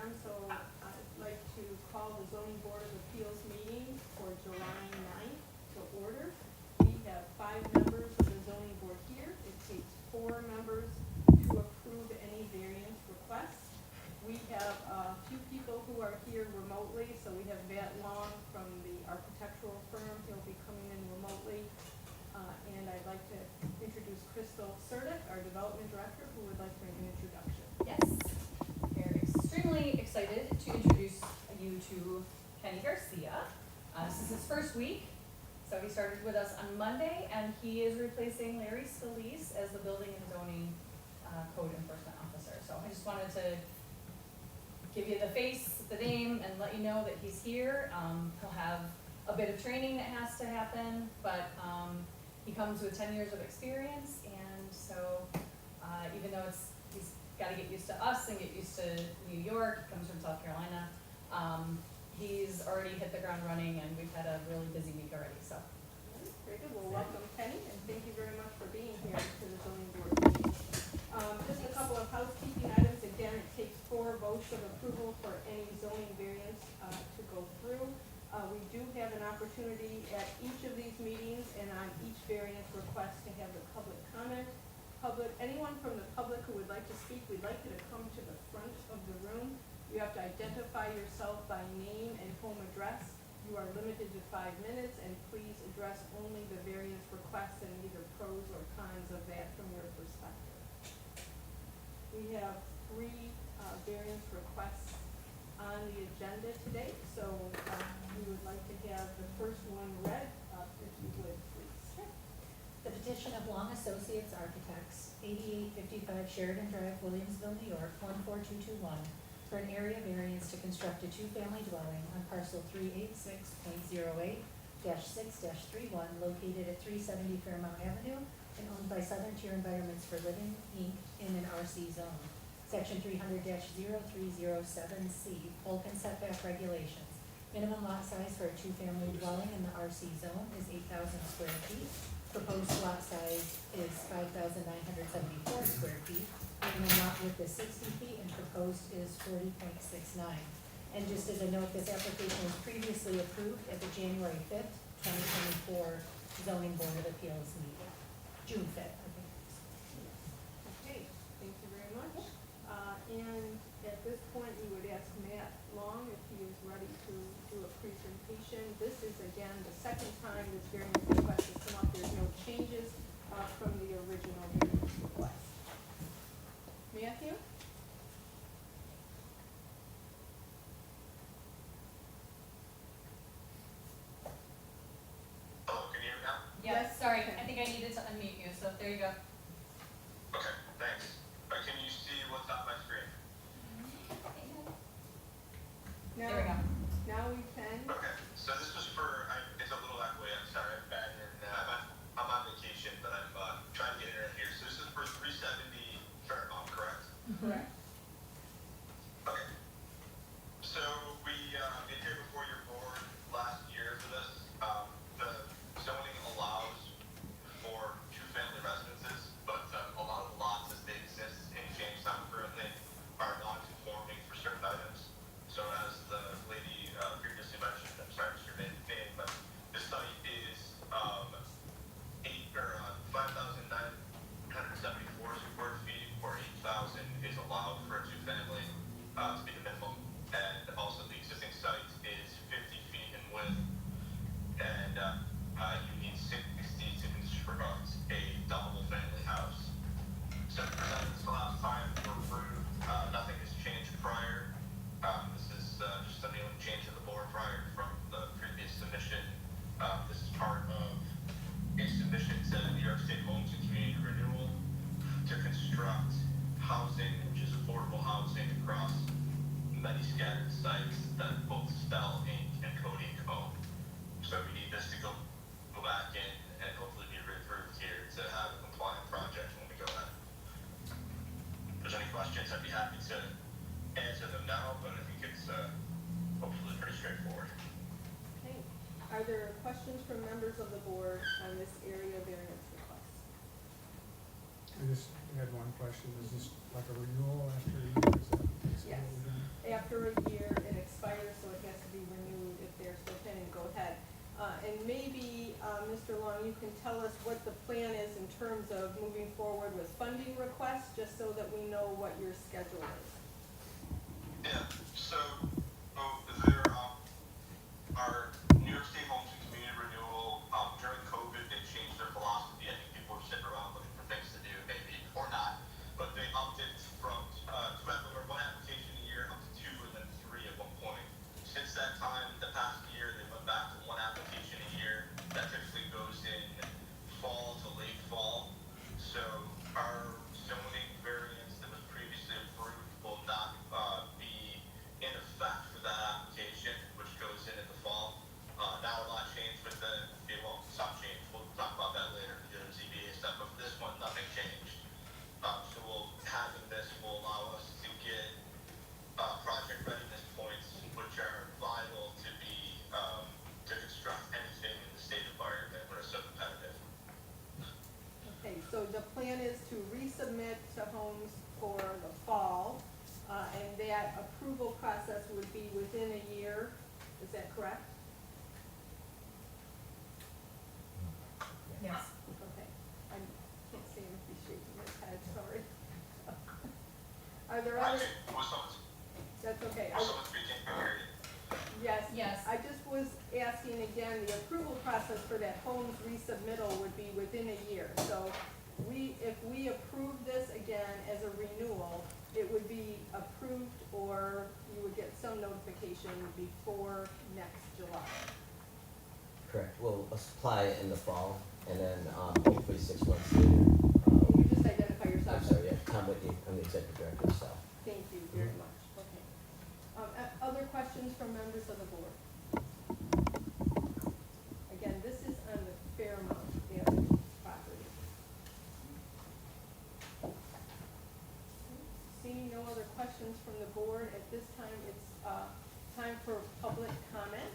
on, so I'd like to call the zoning board of appeals meeting for July 9th to order. We have 5 members of the zoning board here. It takes 4 members to approve any variance requests. We have a few people who are here remotely, so we have Matt Long from the architectural firm. He'll be coming in remotely. And I'd like to introduce Crystal Surdick, our development director, who would like an introduction. Yes, we're extremely excited to introduce you to Kenny Garcia. This is his first week, so he started with us on Monday, and he is replacing Larry Scalise as the building and zoning code enforcement officer. So I just wanted to give you the face, the name, and let you know that he's here. He'll have a bit of training that has to happen, but he comes with 10 years of experience, and so even though he's got to get used to us and get used to New York, he comes from South Carolina, he's already hit the ground running, and we've had a really busy week already, so. Very good. Well, welcome, Kenny, and thank you very much for being here to the zoning board meeting. Just a couple of housekeeping items. Again, it takes 4 votes of approval for any zoning variance to go through. We do have an opportunity at each of these meetings and on each variance request to have the public comment. Anyone from the public who would like to speak, we'd like you to come to the front of the room. You have to identify yourself by name and home address. You are limited to 5 minutes, and please address only the variance requests and either pros or cons of that from your perspective. We have 3 variance requests on the agenda today, so we would like to have the first one read, if you would, please. The petition of Long Associates Architects, 8855 Sheridan Drive, Williamsville, New York, 14221, for an area variance to construct a 2-family dwelling on parcel 386.08-6-31 located at 370 Fairmount Avenue and owned by Southern Tier Environments for Living, Inc. in an RC zone. Section 300-0307C, bulk and setback regulations. Minimum lot size for a 2-family dwelling in the RC zone is 8,000 square feet. Proposed lot size is 5,974 square feet. Minimum lot width is 60 feet and proposed is 40.69. And just as a note, this application was previously approved at the January 5th, 2024 Zoning Board of Appeals meeting. June 5th, I think. Okay, thank you very much. And at this point, we would ask Matt Long if he is ready to do a presentation. This is, again, the second time this variance request has come up. There's no changes from the original variance request. Matthew? Hello, can you hear me now? Yes, sorry, I think I needed to unmute you, so there you go. Okay, thanks. Can you see what's on my screen? Now, There we go. now we can. Okay, so this was for, it's a little echoey, I'm sorry, I'm bad, and I'm on vacation, but I'm trying to get internet here. So this is for 370 Fairmount, correct? Correct. Okay. So we did here before your board last year for this. The zoning allows for 2-family residences, but a lot of the lots as they exist in Jamestown currently are non-conforming for certain items. So as the lady previously mentioned, I'm sorry, Mr. Name, but this site is 5,974 square feet, or 8,000 is allowed for a 2-family to be the minimum. And also the existing site is 50 feet in width, and you need 60 to construct a double family house. So this last time for approved, nothing has changed prior. This is just a new change of the board prior from the previous submission. This is part of a submission to New York State Homes and Community Renewal to construct housing, which is affordable housing across many scattered sites that both Spell Inc. and Code Inc. own. So we need this to go back in and hopefully be reapproved here to have a compliant project when we go in. If there's any questions, I'd be happy to answer them now, but I think it's hopefully pretty straightforward. Okay. Are there questions from members of the board on this area variance request? I just had one question. Is this like a renewal after a year? Is that? Yes. After a year, it expires, so it has to be renewed if they're still planning to go ahead. And maybe, Mr. Long, you can tell us what the plan is in terms of moving forward with funding requests, just so that we know what your schedule is. Yeah, so, there, our New York State Homes and Community Renewal, during COVID, they changed their philosophy. I think people were sitting around looking for things to do, maybe, or not. But they upped it from, one application a year up to 2 and then 3 at one point. Since that time, the past year, they went back to 1 application a year. That typically goes in fall to late fall. So our zoning variance that was previously approved will not, be in effect for that application, which goes in the fall. Now a lot changed with some changed. We'll talk about that later, the ZBA stuff, but for this one, nothing changed. So having this will allow us to get, project readiness points, which are vital to be, to construct anything in the state environment where it's so competitive. Okay, so the plan is to resubmit to homes for the fall, and that approval process would be within a year, is that correct? Yes. Okay, I can't see him if he's shaking his head, sorry. Are there other, that's okay. Was someone speaking? I hear you. Yes. Yes. I just was asking again, the approval process for that homes resubmittal would be within a year. So if we approve this again as a renewal, it would be approved, or you would get some notification before next July. Correct. We'll apply in the fall, and then hopefully 6 months later. Can you just identify yourself? I'm sorry, yeah, Tom Whitney. I'm the executive director of staff. Thank you very much. Okay. Other questions from members of the board? Again, this is on the Fairmount Avenue property. Seeing no other questions from the board, at this time, it's time for public comment.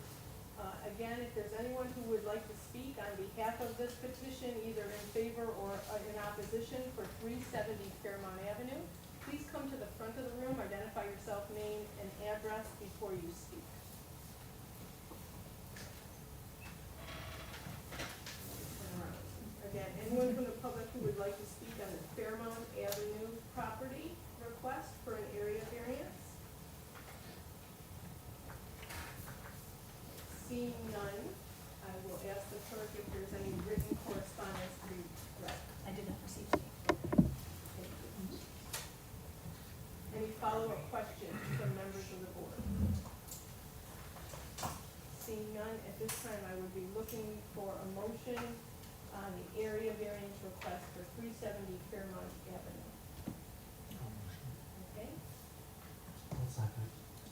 Again, if there's anyone who would like to speak on behalf of this petition, either in favor or in opposition for 370 Fairmount Avenue, please come to the front of the room, identify yourself, name and address before you speak. Again, anyone from the public who would like to speak on the Fairmount Avenue property request for an area variance? Seeing none, I will ask the clerk if there's any written correspondence to be read. I did not receive any. Thank you. Any follow-up questions from members of the board? Seeing none, at this time, I would be looking for a motion on the area variance request for 370 Fairmount Avenue. Okay, One second.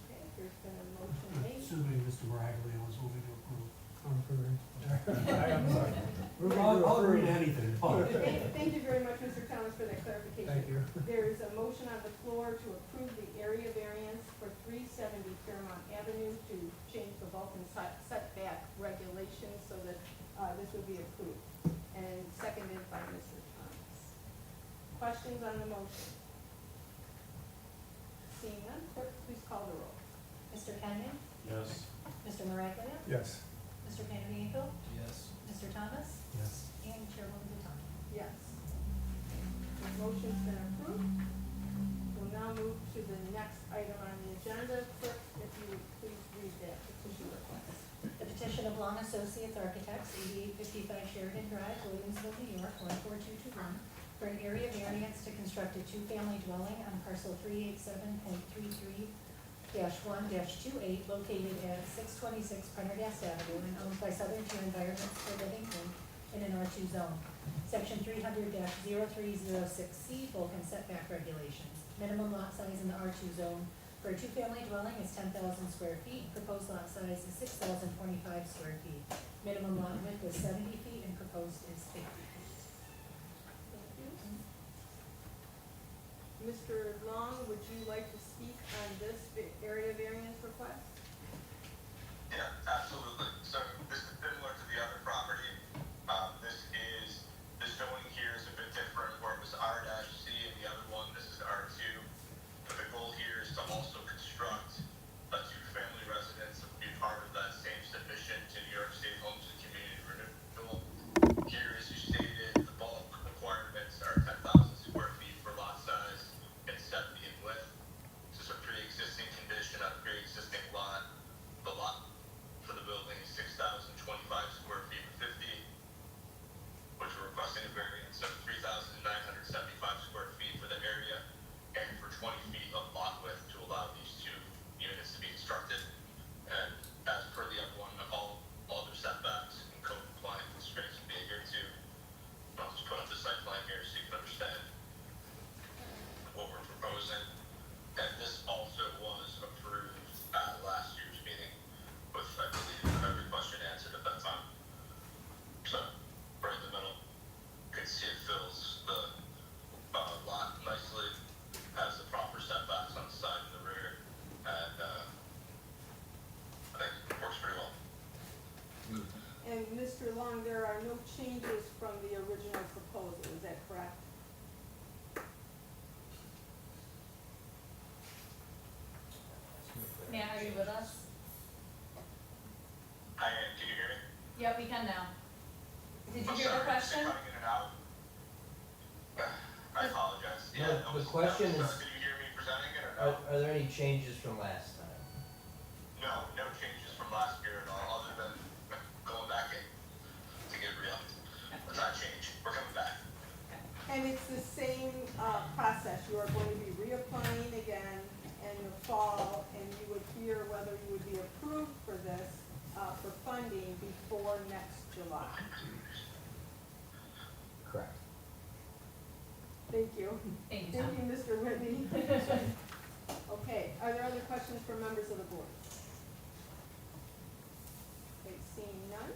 okay, there's been a motion made. Assuming Mr. Maraglio was moving to approve. I'm sorry. I'll read anything, but. Thank you very much, Mr. Thomas, for that clarification. Thank you. There is a motion on the floor to approve the area variance for 370 Fairmount Avenue to change the Vulcan setback regulations so that this would be approved, and seconded by Mr. Thomas. Questions on the motion? Seeing none, clerk, please call the roll. Mr. Kenyon? Yes. Mr. Miraglia? Yes. Mr. Panamico? Yes. Mr. Thomas? Yes. And Chairwoman DeTon. Yes. The motion's been approved. We'll now move to the next item on the agenda. Clerk, if you would please read that petition request. The petition of Long Associates Architects, 8855 Sheridan Drive, Williamsville, New York, 14221, for an area variance to construct a two-family dwelling on parcel 387.33-1-28 located at 626 Prendergast Avenue and owned by Southern Tier Environments for Living Inc. in an R2 zone. Section 300-0306C, Vulcan setback regulations. Minimum lot size in the R2 zone for a two-family dwelling is 10,000 square feet. Proposed lot size is 6,025 square feet. Minimum lot width is 70 feet and proposed is 50 feet. Thank you. Mr. Long, would you like to speak on this area variance request? Yeah, absolutely. So this is similar to the other property. The zoning here is a bit different, where it was R-C and the other one, this is R2. But the goal here is to also Are you with us? I am, can you hear me? Yep, we can now. Did you I'm hear the sorry, question? Cutting in and out. I apologize. No, Yeah, the question is- Can you hear me presenting it or no? Are there any changes from last time? No, no changes from last year at all, other than going back in to get real. It's not change, we're coming back. And it's the same, process, you are going to be reapplying again in the fall, and you would hear whether you would be approved for this, for funding before next July. Correct. Thank you. Thank you, Tom. Thank you, Mr. Whitney. Okay, are there other questions from members of the board? Okay, seeing none,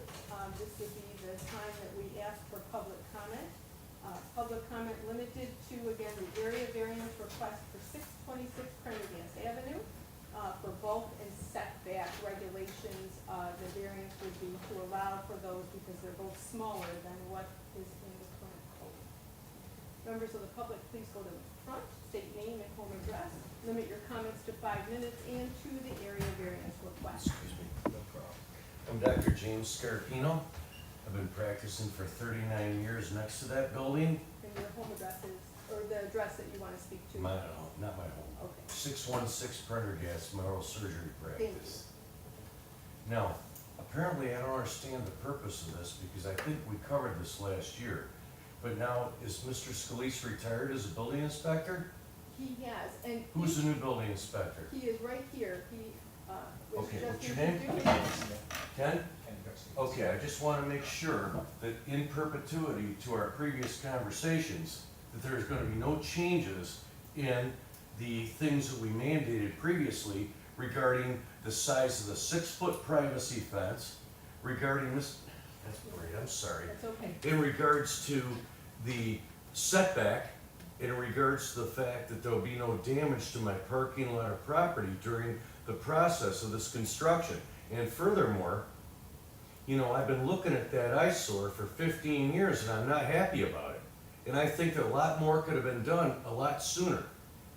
this would be the time that we ask for public comment. Public comment limited to, again, the area variance request for 626 Prendergast Avenue. For bulk and setback regulations, the variance would be to allow for those because they're both smaller than what is in the current code. Members of the public, please go to the front, state name and home address, limit your comments to 5 minutes and to the area variance request. Excuse me, no problem. I'm Dr. James Scarpino. I've been practicing for 39 years next to that building. And your home address is, or the address that you want to speak to. My home, not my home. Okay, 616 Prendergast, my oral surgery thank you. practice. Now, apparently I don't understand the purpose of this because I think we covered this last year. But now, is Mr. Scalise retired as a building inspector? He has, and Who's the new building inspector? he is right here, he, was Okay, just what's your name? introduced. Ken? Okay, I just want to make sure that in perpetuity to our previous conversations, that there's going to be no changes in the things that we mandated previously regarding the size of the 6-foot privacy fence, regarding this, that's great, I'm sorry, That's okay. in regards to the setback, in regards to the fact that there'll be no damage to my parking lot or property during the process of this construction. And furthermore, you know, I've been looking at that eyesore for 15 years and I'm not happy about it. And I think that a lot more could have been done a lot sooner.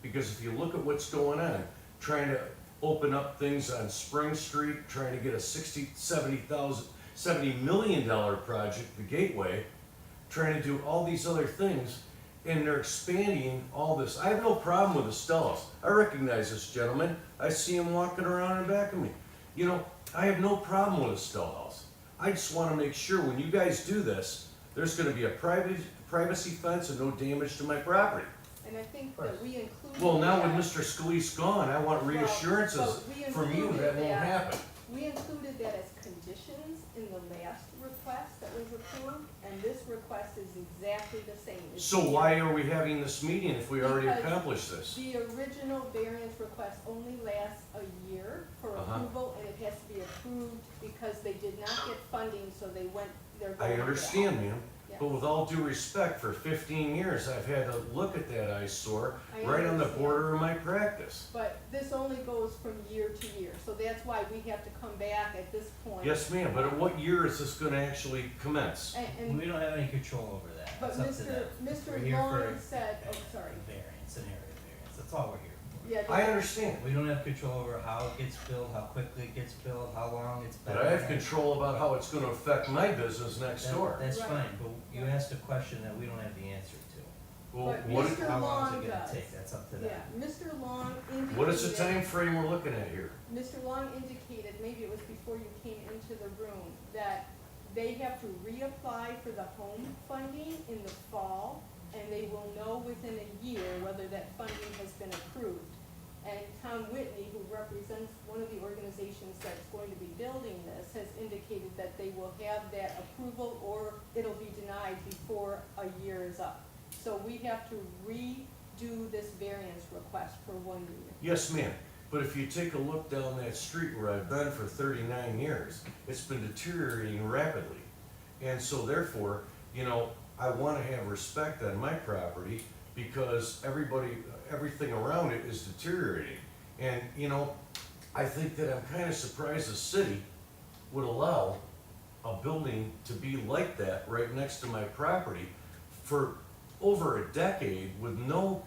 Because if you look at what's going on, trying to open up things on Spring Street, trying to get a $70 million project, the Gateway, trying to do all these other things, and they're expanding all this. I have no problem with Estella's. I recognize this gentleman. I see him walking around in back of me. You know, I have no problem with Estella's. I just want to make sure when you guys do this, there's going to be a privacy fence and no damage to my property. And I think that we included. Well, now with that- Mr. Scalise gone, I want reassurances Well, we from you included that won't that. happen. We included that as conditions in the last request that was approved, and this request is exactly the same. It's So the- why are we having this meeting if we already Because accomplished this? The original variance request only lasts a year for Uh-huh. approval, and it has to be approved because they did not get funding, so they went, they're I going back. understand, ma'am, Yeah. but with all due respect, for 15 years, I've had to look at that eyesore I right on the understand. border of my practice. But this only goes from year to year, so that's why we have to come back at this point. Yes, ma'am, but at what year is this gonna actually commence? And, We don't have any control over that. but It's up to them. We're Mr. here Long for said, oh, sorry, Variance, an area variance, that's all we're here for. yeah. I understand, We don't have control over how it gets built, how quickly it gets built, how long it's been. but I have control about how it's gonna affect my business next door. That's Right. fine, but you asked a question that we don't have the answer to. Well, But what, Mr. How long Long is it gonna does. take? That's up to them. Yeah, Mr. Long indicated. what is the time frame we're looking at here? Mr. Long indicated, maybe it was before you came into the room, that they have to reapply for the home funding in the fall, and they will know within a year whether that funding has been approved. And Tom Whitney, who represents one of the organizations that's going to be building this, has indicated that they will have that approval or it'll be denied before a year is up. So we have to redo this variance request for 1 year. Yes, ma'am, but if you take a look down that street where I've been for 39 years, it's been deteriorating rapidly. And so therefore, you know, I wanna have respect on my property because everything around it is deteriorating. And, you know, I think that I'm kinda surprised the city would allow a building to be like that right next to my property for over a decade with no,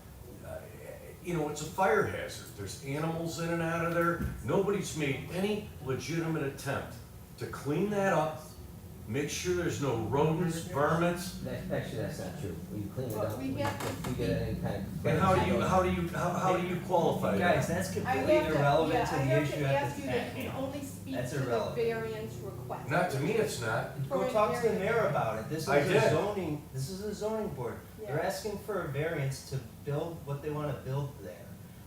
you know, it's a fire hazard. There's animals in and out of there. Nobody's made any legitimate attempt to clean that up, make sure there's no rodents, varmints. Actually, that's not true. We clean it Well, up, we have to if we get any kind of. And how do you qualify Guys, that? that's I completely have to, irrelevant yeah, to I the have issue to at ask you that you hand. can only speak That's to the irrelevant. variance request. Not to me, it's not. Go For talk to the variance. mayor about it. This is I a did. zoning, this is a zoning board. They're Yeah. asking for a variance to build what they wanna build there.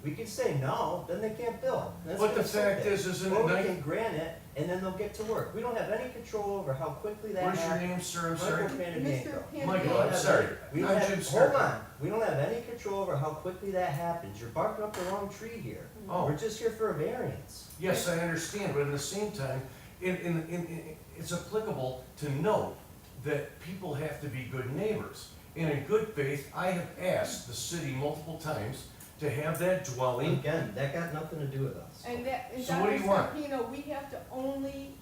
We could say no, then they can't build. That's But the gonna sit fact there. is, isn't Or it we nice? can grant it, and then they'll get to work. We don't have any control over how quickly that Where's your happens. name, sir? I'm sorry. Michael Mr. Panadianco. Michael, I'm sorry. We don't I'm have, Jim hold Stark. on, we don't have any control over how quickly that happens. You're barking up the wrong tree here. Oh. We're just here for a variance. Yes, I understand, but at the same time, it's applicable to note that people have to be good neighbors. And in good faith, I have asked the city multiple times to have that dwelling. Again, that got nothing to do with us. And that, and So what do Dr. you want? Scarpino, we have to only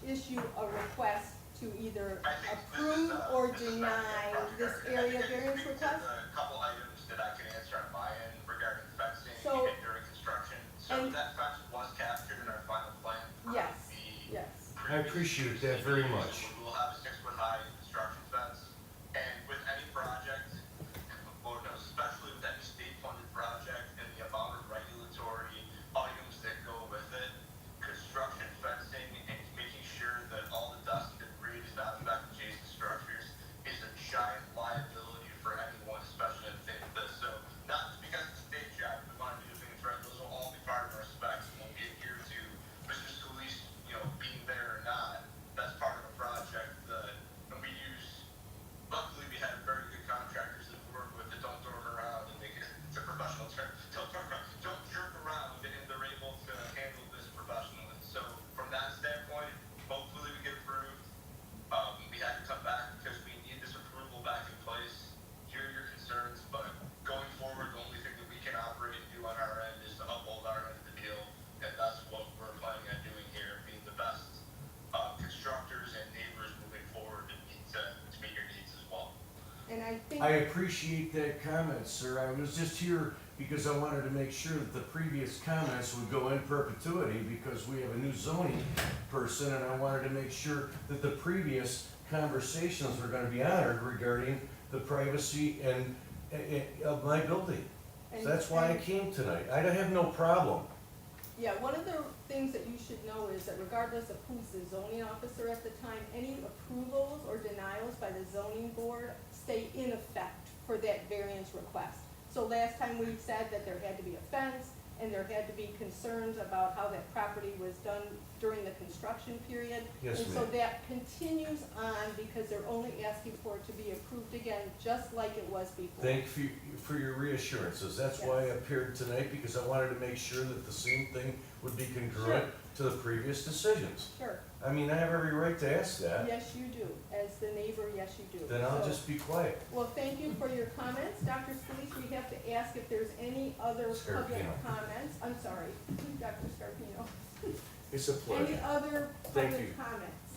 issue a request to either I think approve or deny this area variance request. A couple items that I can answer on my end regarding fencing So- and during construction. So and- that fence was captured in our final plan. Yes, The yes. I appreciate that very much. We'll have a 6-foot high construction fence, and with any project, or no, especially with any state funded project and the amount of regulatory items that go with it, construction fencing and making sure that all the dust and debris does not affect adjacent structures is a giant liability for anyone, especially in a thing like this. So, not because it's a state job, we want to do things right, those will all be part of our specs, and we'll get here to Mr. Scalise, being there or not, that's part of the project, and we use, luckily we have very good contractors that we work with that don't throw it around and make it, it's a professional term, don't jerk around, and they're able to handle this professionally. So from that standpoint, hopefully we get approved. We had to come back because we need this approval back in place, hear your concerns, but going forward, the only thing that we can operate and do on our end is to uphold our end of the deal, and that's what we're planning on doing here, being the best constructors and neighbors moving forward to meet your needs as well. And I think, I appreciate that comment, sir. I was just here because I wanted to make sure that the previous comments would go in perpetuity because we have a new zoning person and I wanted to make sure that the previous conversations were gonna be honored regarding the privacy and of my building. So that's why I came tonight. I don't have no problem. yeah, one of the things that you should know is that regardless of who's the zoning officer at the time, any approvals or denials by the zoning board stay in effect for that variance request. So last time we said that there had to be a fence, and there had to be concerns about how that property was done during the construction period. Yes, And so ma'am. that continues on because they're only asking for it to be approved again, just like it was before. Thank you for your reassurances. That's why I appeared tonight, because I wanted to make sure that the same thing would be congruent to the previous decisions. Sure, I mean, I have every right to ask that. yes, you do, as the neighbor, yes, you do. Then I'll So- just be quiet. Well, thank you for your comments. Dr. Scalise, we have to ask if there's any other public Scarpino. comments. I'm sorry, Dr. Scarpino. It's a Any pleasure. other Thank public you. comments?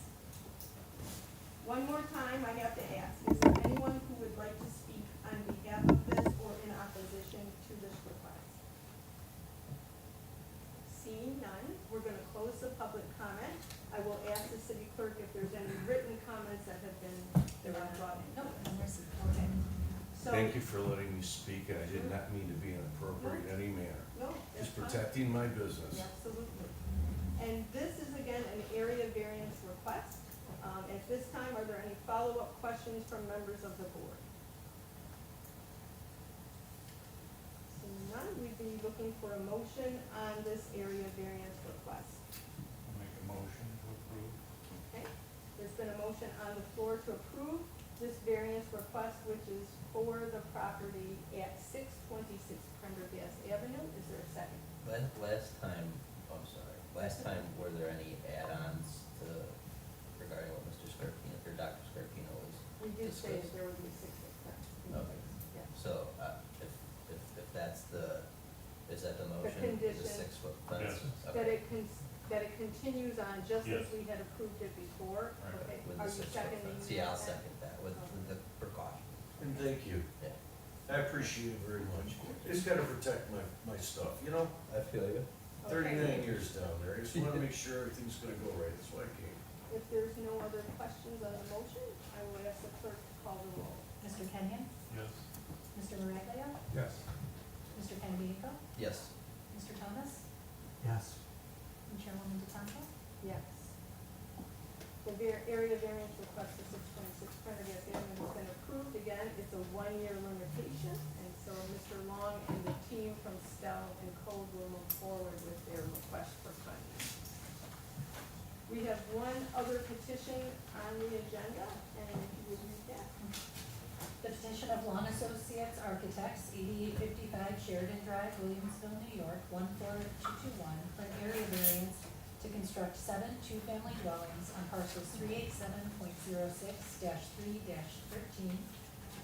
One more time, I have to ask, is there anyone who would like to speak on behalf of this or in opposition to this request? Seeing none, we're gonna close the public comment. I will ask the city clerk if there's any written comments that have been brought in. No, I'm receiving. Okay. So, Thank you for letting me speak, and I did not mean to be inappropriate in any manner. no, that's Just fine. protecting my business. Absolutely. And this is again an area variance request. At this time, are there any follow-up questions from members of the board? Seeing none, we'd be looking for a motion on this area variance request. Make a motion to approve. Okay? There's been a motion on the floor to approve this variance request, which is for the property at 626 Prendergast Avenue. Is there a second? Last time, I'm sorry, last time, were there any add-ons to, regarding what Mr. Scarpino, or Dr. Scarpino was? We did say that Discuss. there would be 6 foot. Okay. Yeah. So, if that's is that the motion? condition. The 6-foot fence? That Okay. that it continues on just as we had approved it before, Right. okay? With Are the you 6-foot seconding fence. that? Yeah, I'll second that with the precaution. And thank you. Yeah. I appreciate it very much. Just gotta protect my stuff, you know? I feel you. 39 years down there, I just wanna make sure everything's gonna go right, that's why I came. If there's no other questions on the motion, I will ask the clerk to call the roll. Mr. Kenyon? Yes. Mr. Miraglia? Yes. Mr. Candido? Yes. Mr. Thomas? Yes. And Chairwoman DeTonto? Yes. The area variance request for 626 Prendergast Avenue has been approved. Again, it's a one-year limitation, and so Mr. Long and the team from Stell and Code will move forward with their request for funding. We have one other petition on the agenda, and if you would read that. The petition of Long Associates Architects, 8855 Sheridan Drive, Williamsville, New York, 14221, for an area variance to construct 7 two-family dwellings on parcels 387.06-3-13,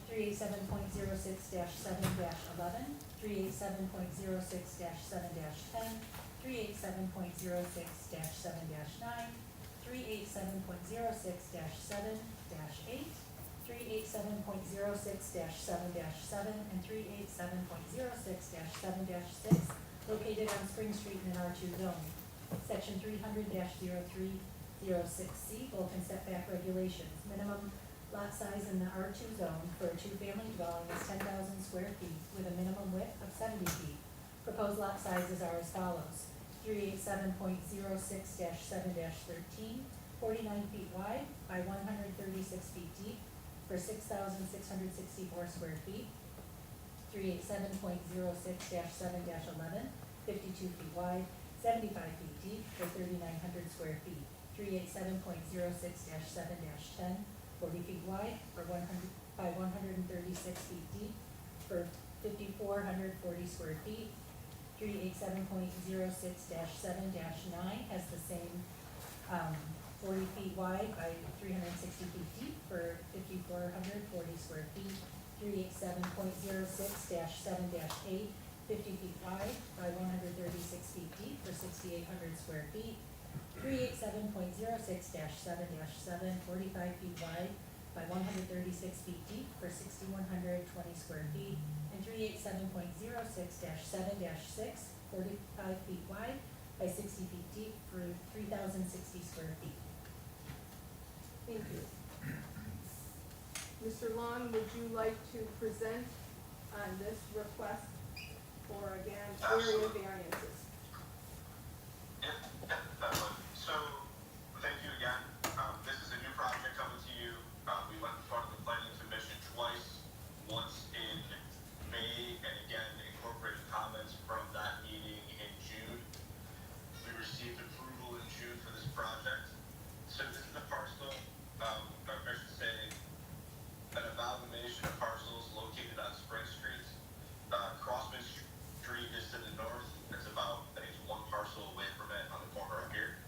387.06-7-11, 387.06-7-10, 387.06-7-9, 387.06-7-8, 387.06-7-7, and 387.06-7-6, located on Spring Street in an R2 zone. Section 300-0306C, bulk and setback regulations. Minimum lot size in the R2 zone for a two-family dwelling is 10,000 square feet with a minimum width of 70 feet. Proposed lot sizes are as follows: 387.06-7-13, 49 feet wide by 136 feet deep for 6,664 square feet. 387.06-7-11, 52 feet wide, 75 feet deep for 3,900 square feet. 387.06-7-10, 40 feet wide for 100 by 136 feet deep for 5,440 square feet. 387.06-7-9 has the same 40 feet wide by 360 feet deep for 5,440 square feet. 387.06-7-8, 50 feet wide by 136 feet deep for 6,800 square feet. 387.06-7-7, 45 feet wide by 136 feet deep for 6,120 square feet. And 387.06-7-6, 45 feet wide by 60 feet deep for 3,060 square feet. Thank you. Mr. Long, would you like to present on this request for, again, area variances? So, thank you again. This is a new project coming to you. We went in front of the planning commission twice, once in May, and again incorporated comments from that meeting in June. We received approval in June for this project. So this is a parcel, or I should say, an amalgamation of parcels located on Spring Street. Crossman Street is to the north. It's about, I think it's one parcel away from it on the corner up here.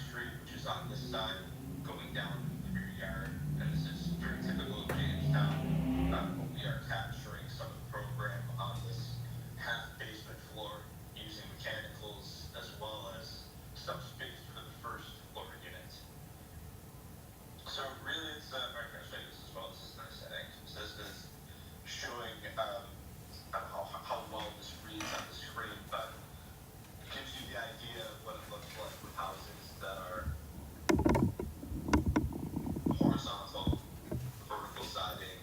Street, which is on this side, going down through your yard. And this is very typical of Jamestown. We are capturing some of the program on this half basement floor using mechanicals as well as some space for the first floor unit. So really it's, I'm going to show you this as well. This is nice setting. So this is showing how well this reads on the screen, but it gives you the idea of what it looks like with houses that are horizontal, vertical siding,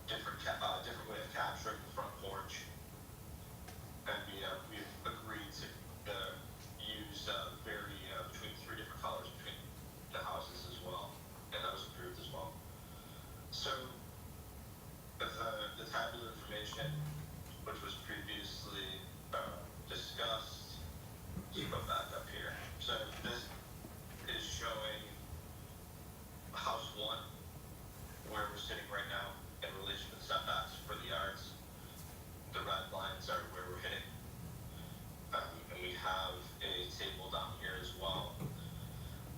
different way of capturing the front porch. And we've agreed to use between 3 different colors between the houses as well, and that was approved as well. So the tabular information, which was previously discussed, let's go back up here. So this is showing house 1, where we're sitting right now in relation to the setbacks for the yards. The red lines are where we're hitting. And we have a table down here as well.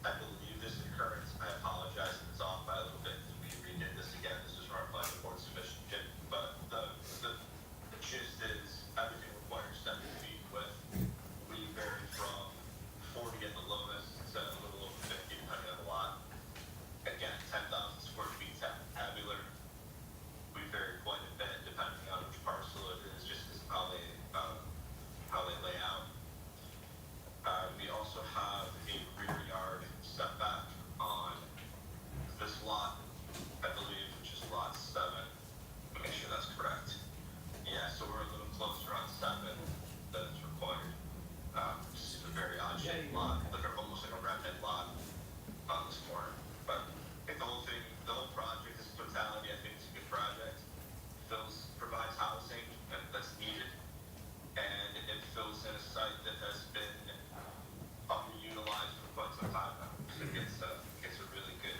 I believe this is current. I apologize if it's off by a little bit. We redid this again. This is from our planning board submission. But the gist is everything requires 7 feet width. We vary from 40 at the lowest to a little over 50 depending on the lot. Again, 10,000 square feet tabular. We vary quite a bit depending on which parcel it is, just as how they lay out. We also have a rear yard setback on this lot, I believe, which is lot 7. Let me make sure that's correct. Yeah, so we're a little closer on 7 than is required. This is a very odd shaped lot, almost like a remnant lot on this corner. But I think the whole project, this totality, I think it's a good project. Provides housing that's needed, and it fills in a site that has been underutilized for quite some time now. So it gets a really good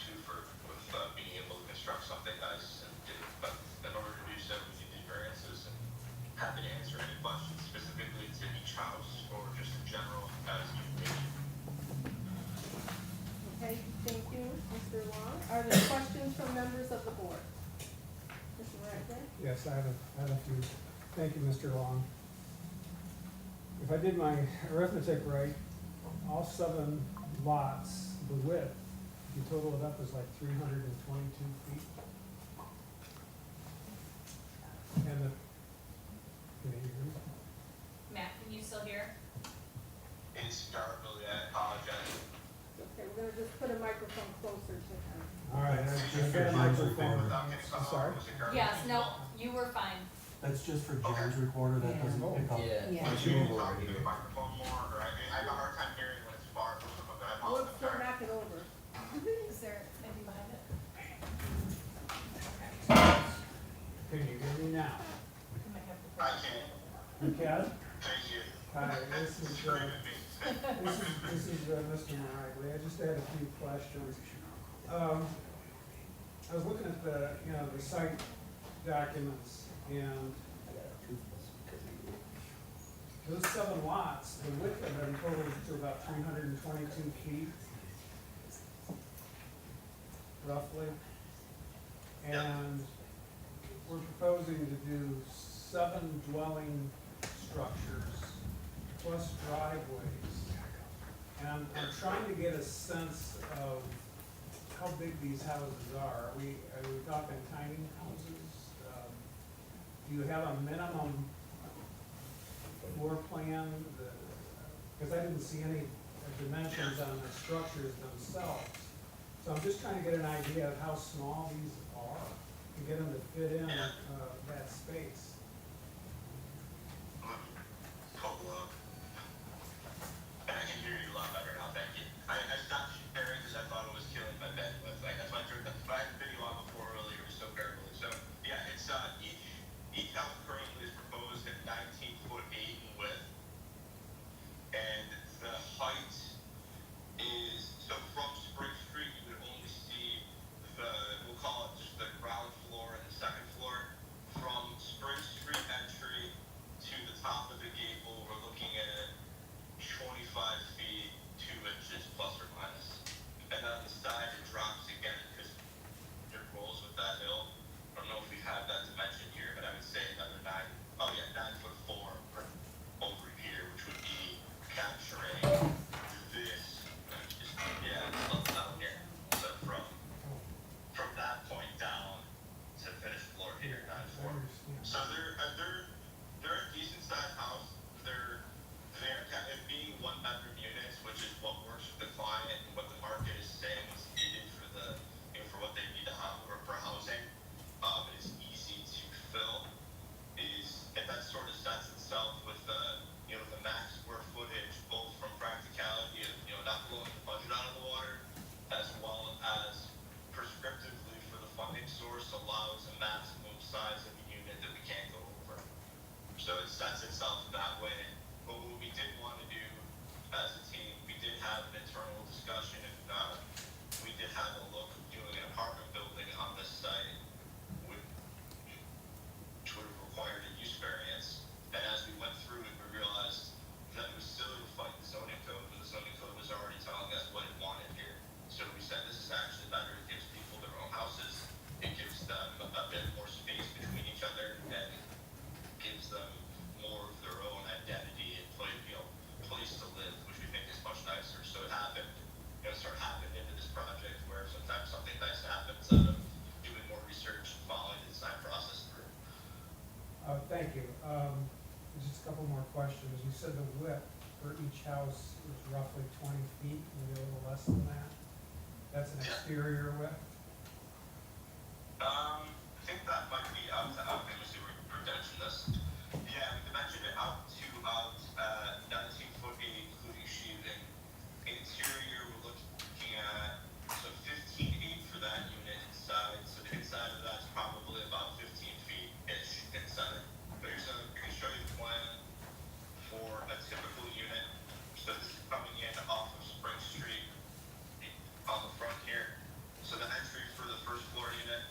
twofer with being able to construct something nice. But in order to do so, we need these variances. And happy to answer any questions specifically to each house or just in general as you wish. Okay, thank you, Mr. Long. Are there questions from members of the board? Mr. Ragland? Yes, I have a few. Thank you, Mr. Long. If I did my arithmetic right, all 7 lots, the width, if you total it up, is like 322 feet. And the, can you hear me? Matt, can you still hear? It's garbled, I apologize. Okay, we're gonna just put a microphone closer to him. All right, I just got a microphone. I'm sorry? Yes, no, you were fine. That's just for James recorder, that doesn't pick up. Yeah. Yeah. Why don't you move over Talking to here? the microphone more, or I have a hard time hearing when it's far from them, but I We'll apologize. knock it over. Is there anything behind it? Can you hear me now? You might have to I push. can, You can? thank you. Hi, this is Scream at me. Mr. Maraglia. I just had a few questions. I was looking at the site documents, and those 7 lots, the width of them totals to about 322 feet, roughly. And we're proposing to do 7 dwelling structures plus driveways. And I'm trying to get a sense of how big these houses are. Are we talking tiny houses? Do you have a minimum floor plan? Because I didn't see any dimensions on the structures themselves. So I'm just trying to get an idea of how small these are to get them to fit in that space. Hold up. And I can hear you a lot better now, thank you. I stopped sharing because I thought it was killing my bandwidth. That's why I turned the video on before earlier, it was so gurgly. So, yeah, it's, each house currently is proposed at 19'8" in width. And the height is, so from Spring Street, you would only see we'll call it just the ground floor and the second floor. From Spring Street entry to the top of the gable, we're looking at discussion, we did have a look doing an apartment building on this site, which would have required a use variance. And as we went through it, we realized that it was silly to fight the zoning code, but the zoning code was already telling us what it wanted here. So we said this is actually better. It gives people their own houses. It gives them a bit more space between each other, and gives them more of their own identity and place to live, which we think is much nicer. So it happened, sort of happened into this project where sometimes something nice happens out of doing more research and following the design process through. Thank you. Just a couple more questions. You said the width for each house is roughly 20 feet, maybe a little less than that. That's an exterior width? I think that might be out to out. Let me see, we're dimensioning this. Yeah, we dimensioned it out to about 19 foot 8, including sheathing. Interior, we're looking at so 15 8 for that unit inside. So the inside of that's probably about 15 feet ish inside. But here's I can show you the plan for a typical unit. So this is coming in off of Spring Street on the front here. So the entry for the first floor unit,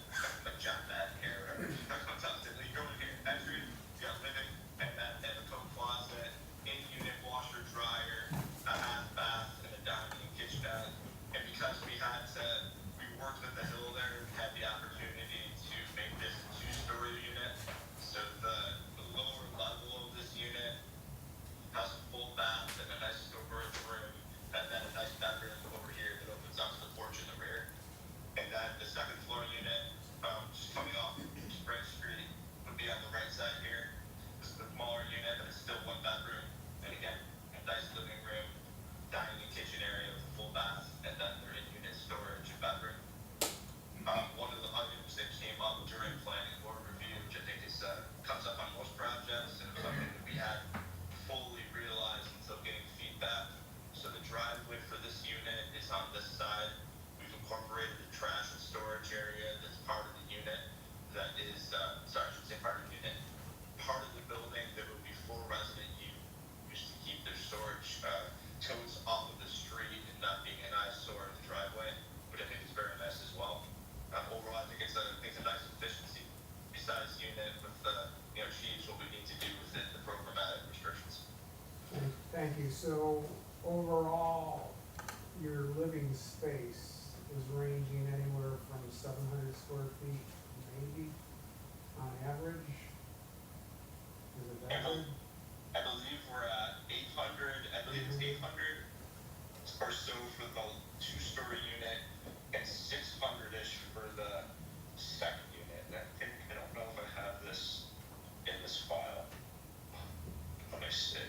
like John Madden here, whatever. That's fantastic. You go in here, entry, you got living, and then a coat closet, in-unit washer, dryer, a half bath, and a dining and kitchenette. And because we worked with the hill there, we had the opportunity to make this a 2-story unit. So the lower level of this unit has a full bath and a nice storage room, and then a nice bedroom over here that opens up to the porch in the rear. And then the second floor unit, just coming off Spring Street, would be on the right side here. This is a smaller unit, but it's still 1 bedroom. And again, a nice living room, dining and kitchen area with a full bath, and then their in-unit storage and bedroom. One of the items that came up during planning board review, which I think is comes up on most projects, and something that we had fully realized until getting feedback. So the driveway for this unit is on this side. We've incorporated the trash and storage area that's part of the unit. That is, sorry, I should say part of the unit. Part of the building that would be for resident use to keep their storage totes off of the street and not being an eyesore in the driveway, which I think is very nice as well. Overall, I think it's a nice efficiency size unit with achieves what we need to do within the programmatic restrictions. Thank you. So overall, your living space is ranging anywhere from 700 square feet, maybe, on average? Is it that good? I believe we're at 800, I believe it's 800 or so for the 2-story unit and 600-ish for the second unit. And I don't know if I have this in this file. Let me see.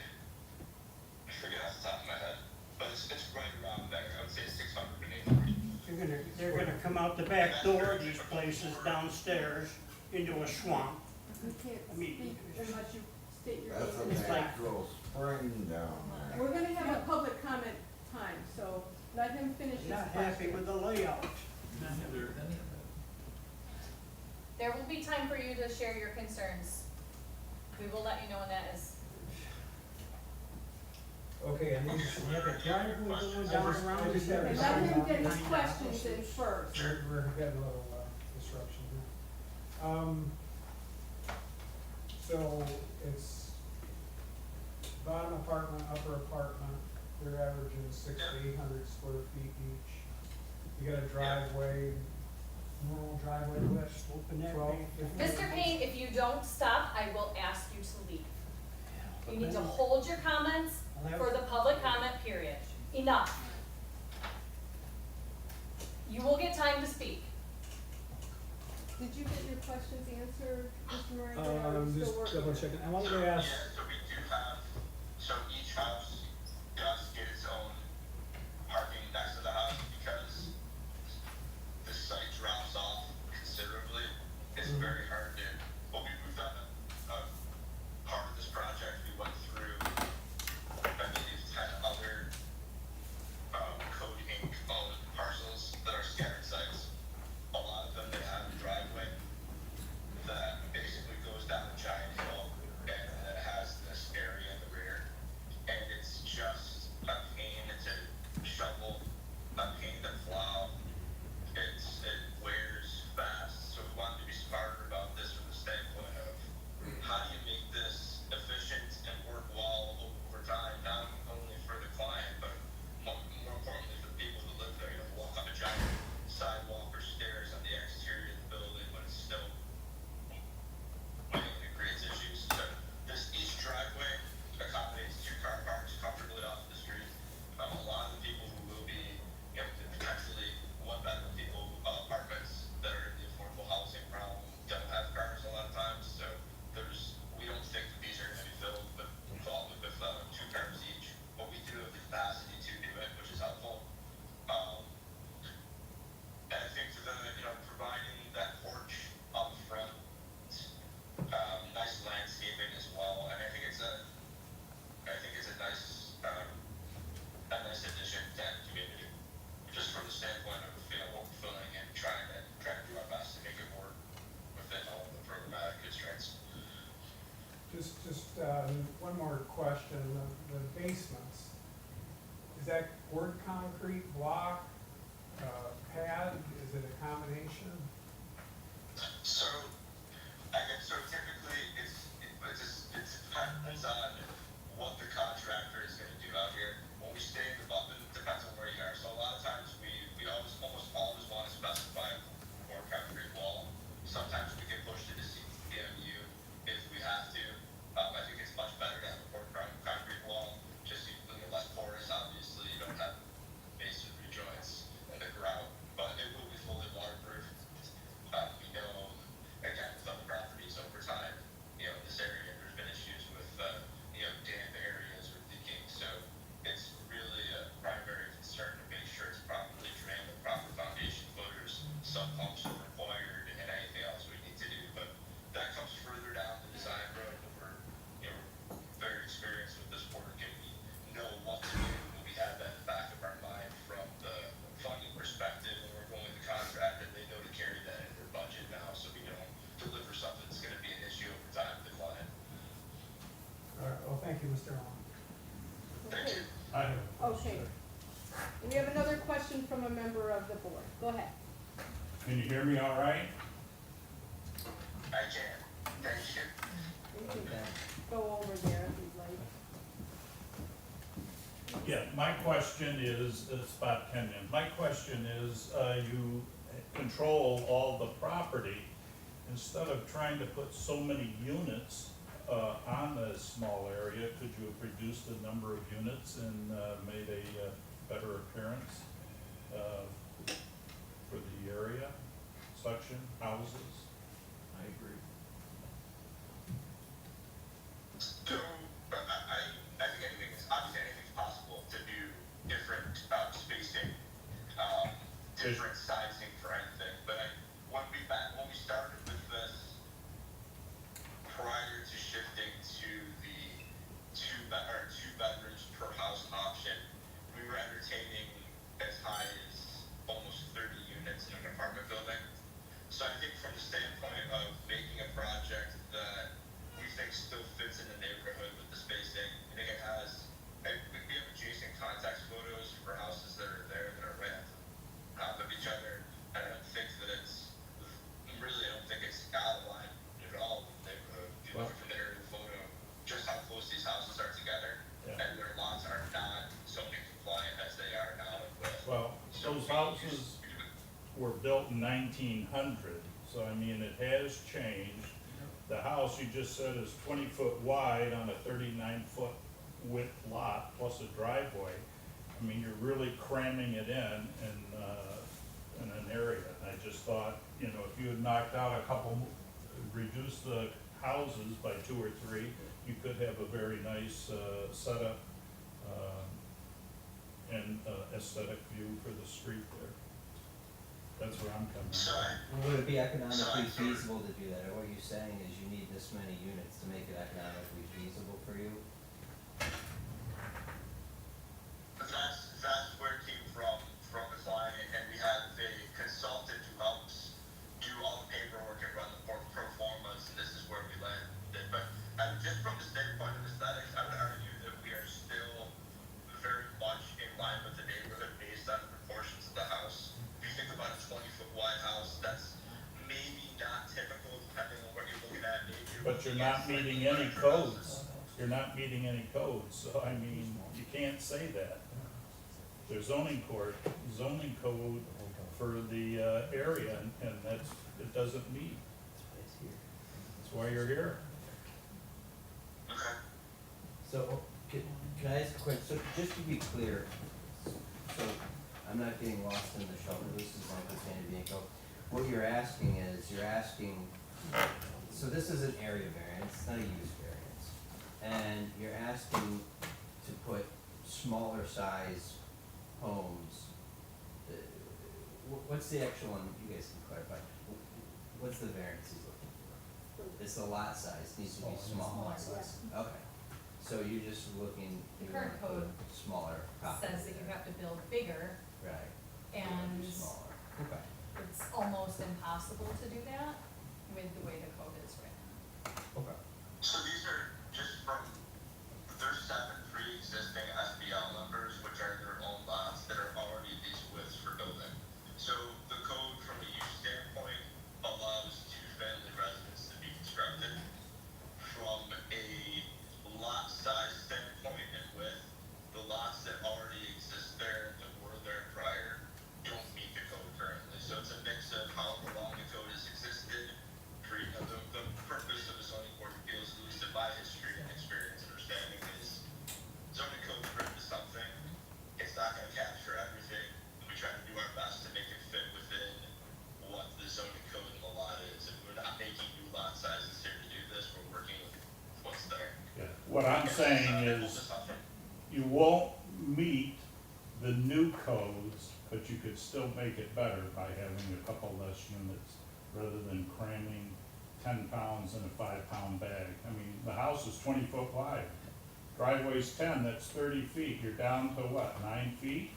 I forget off the top of my head. But it's right around there. I would say 600 and 800. They're gonna come out the back door of these places downstairs into a swamp. You can't I mean, speak unless you state your That's name a and address. natural spring down there. We're gonna have a public comment time, so let him finish his not happy question. with the layout. There will be time for you to share your concerns. We will let you know when that is. Okay, and these, You have a driveway going I down just- I around just there. have And a let him get his Nine questions in houses. first. we're getting a little disruption here. So it's bottom apartment, upper apartment, they're averaging 600 to 800 square feet each. You got a driveway, normal driveway width, Open that 12, big. 15. Mr. Payne, if you don't stop, I will ask you to leave. You need to hold your comments for the public comment period. Enough. You will get time to speak. Did you get your questions answered, Mr. Murray? Or are you still Just working? double checking, I wanted So, to ask, yeah, so we do have, so each house does get its own parking next to the house because the site drops off considerably. It's very hard to, well, we've done a part of this project, we went through, I believe, 10 other Code Inc. owned parcels that are scattered sites. A lot of them, they have a driveway that basically goes down a giant hill and it has block, pad, is it a combination? So, I guess, so typically, it depends on what the contractor is gonna do out here. When we stay in the button, depends on where you are, so a lot of times we almost always wanna specify more concrete wall. Sometimes we can push to the CMU if we have to. I think it's much better to have a concrete wall, just so you're less porous, obviously, you don't have masonry joints in the ground, but it will be fully waterproof. We know, again, with other properties over time, you know, in this area, there's been issues with, damp areas or leaking, so it's really a primary concern to make sure it's properly drained with proper foundation footers. Some pumps are required and anything else we need to do, but that comes further down the design road, but we're, very experienced with this work and we know what to do, and we have that in the back of our mind from the funding perspective when we're going with the contract, and they know to carry that in their budget now, so we don't deliver something that's gonna be an issue over time with the client. All right, well, thank you, Mr. Allen. Thank you. Okay. We have another question from a member of the board. Go ahead. Can you hear me all right? I can. Thank you. You can go over there if you'd like. Yeah, my question is, Spot Kenyon, my question is, you control all the property. Instead of trying to put so many units on a small area, could you have reduced the number of units and made a better appearance for the area, section, houses? I agree. So, I think obviously anything's possible to do different spacing, different sizing for anything, but when we started with this, prior to shifting to the two bedrooms per house option, we were entertaining as high as almost 30 units in an apartment building. So I think from the standpoint of making a project that we think still fits in the neighborhood with the spacing, I think it has, we have adjacent context photos for houses that are there that are right on top of each other. And I don't think that I don't think it's out of line at all with the neighborhood. If you look from the aerial photo, just how close these houses are together, Yeah. and their lots are not zoning compliant as they are now with. Well, those houses were built in 1900, so I mean, it has changed. The house you just said is 20 foot wide on a 39-foot width lot plus a driveway. I mean, you're really cramming it in an area. I just thought, if you had knocked out a couple, reduced the houses by 2 or 3, you could have a very nice setup and aesthetic view for the street there. That's where I'm coming from. Well, would it be economically feasible to do that, or what you're saying is you need this many units to make it economically feasible for you? That's where it came from the client, and we had a consultant who helps do all the paperwork and run the pro formas, and this is where we landed. But just from the standpoint of aesthetics, I would argue that we are still very much in line with the neighborhood based on the proportions of the house. If you think about a 20-foot wide house, that's maybe not typical depending on what you're looking at. But you're not meeting any codes. You're not meeting any codes, so I mean, you can't say that. There's zoning code for the area, and it doesn't meet. That's why you're here. So, can I ask a question, so just to be clear, so I'm not getting lost in the shuffle, this is my understanding being go. What you're asking is, so this is an area variance, it's not a use variance. And you're asking to put smaller size homes. What's the actual one, you guys can clarify, what's the variance he's looking for? It's the lot size, needs to be smaller. Okay, so you're just looking, The you current want to put code smaller property. says that you have to build bigger, Right. and Smaller, okay. it's almost impossible to do that with the way the code is written. Okay. So these are just there's 7 pre-existing SBL numbers, which are their own lots that are already the saying is, you won't meet the new codes, but you could still make it better by having a couple less units, rather than cramming 10 pounds in a 5-pound bag. I mean, the house is 20 foot wide, driveway's 10, that's 30 feet, you're down to what, 9 feet?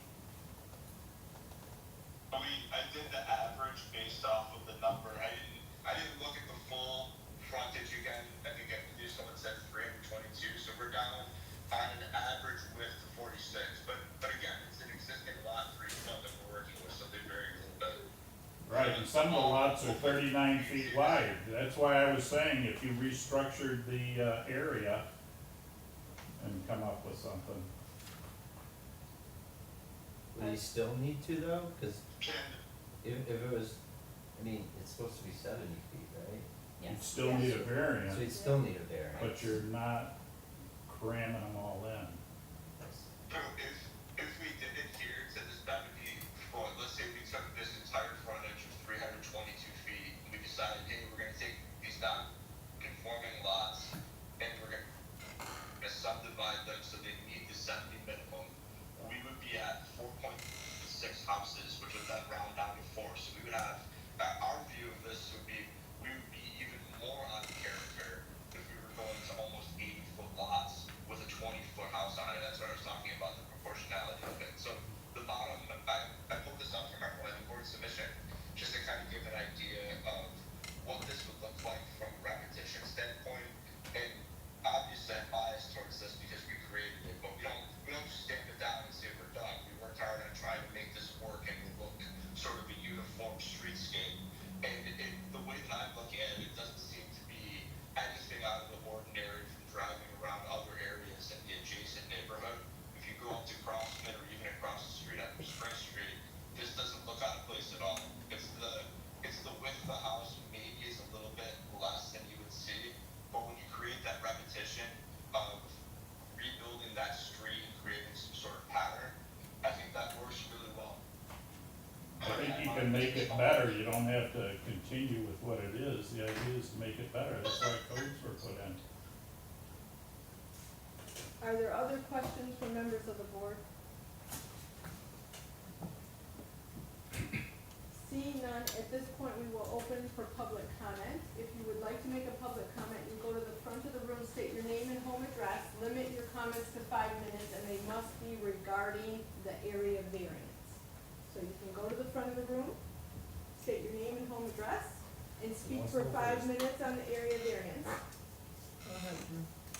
I did the average based off of the number. I didn't look at the full frontage again. I think I could do someone said 322, so we're down on an average width of 46. But again, it's an existing lot 3 foot that we're working with, so they vary a little bit. Right, and some of the lots are 39 feet wide. That's why I was saying if you restructured the area and come up with something. Would you still need to though? Cause if it was, I mean, it's supposed to be 70 feet, right? You'd Yes. still need a So variance, you'd still need a variance. but you're not cramming them all in. So if we did adhere to this 70 foot, let's say we took this entire frontage of 322 feet, and we decided, hey, we're gonna take these non-conforming lots, and we're gonna subdivide them so they meet the 70 minimum, we would be at 4.6 houses, which would then round down to 4. So we would have, our view of this would be, we would be even more on character if we were going to almost 80-foot lots with a 20-foot house on it. That's what I was talking about, the proportionality of it. So the bottom, I pulled this up from our planning board submission, just to kind of give an idea of what this would look like from a repetition standpoint. And obviously I'm biased towards this because we created it, but we don't just stamp it down and say we're done. We worked hard on trying to make this work and look sort of a uniform streetscape. And the way that I'm looking at it, it doesn't seem to be anything out of the ordinary from driving around other areas in the adjacent neighborhood. If you go up to Crossman or even across the street on Spring Street, this doesn't look out of place at all. It's the width of the house maybe is a little bit less than you would see, but when you create that repetition of rebuilding that street, creating some sort of pattern, I think that works really well. I think you can make it better, you don't have to continue with what it is, the idea is to make it better, that's why codes were put in. Are there other questions from members of the board? Seeing none, at this point, we will open for public comment. If you would like to make a public comment, you go to the front of the room, state your name and home address, limit your comments to 5 minutes, and they must be regarding the area variance. So you can go to the front of the room, state your name and home address, and speak for 5 minutes on the area variance.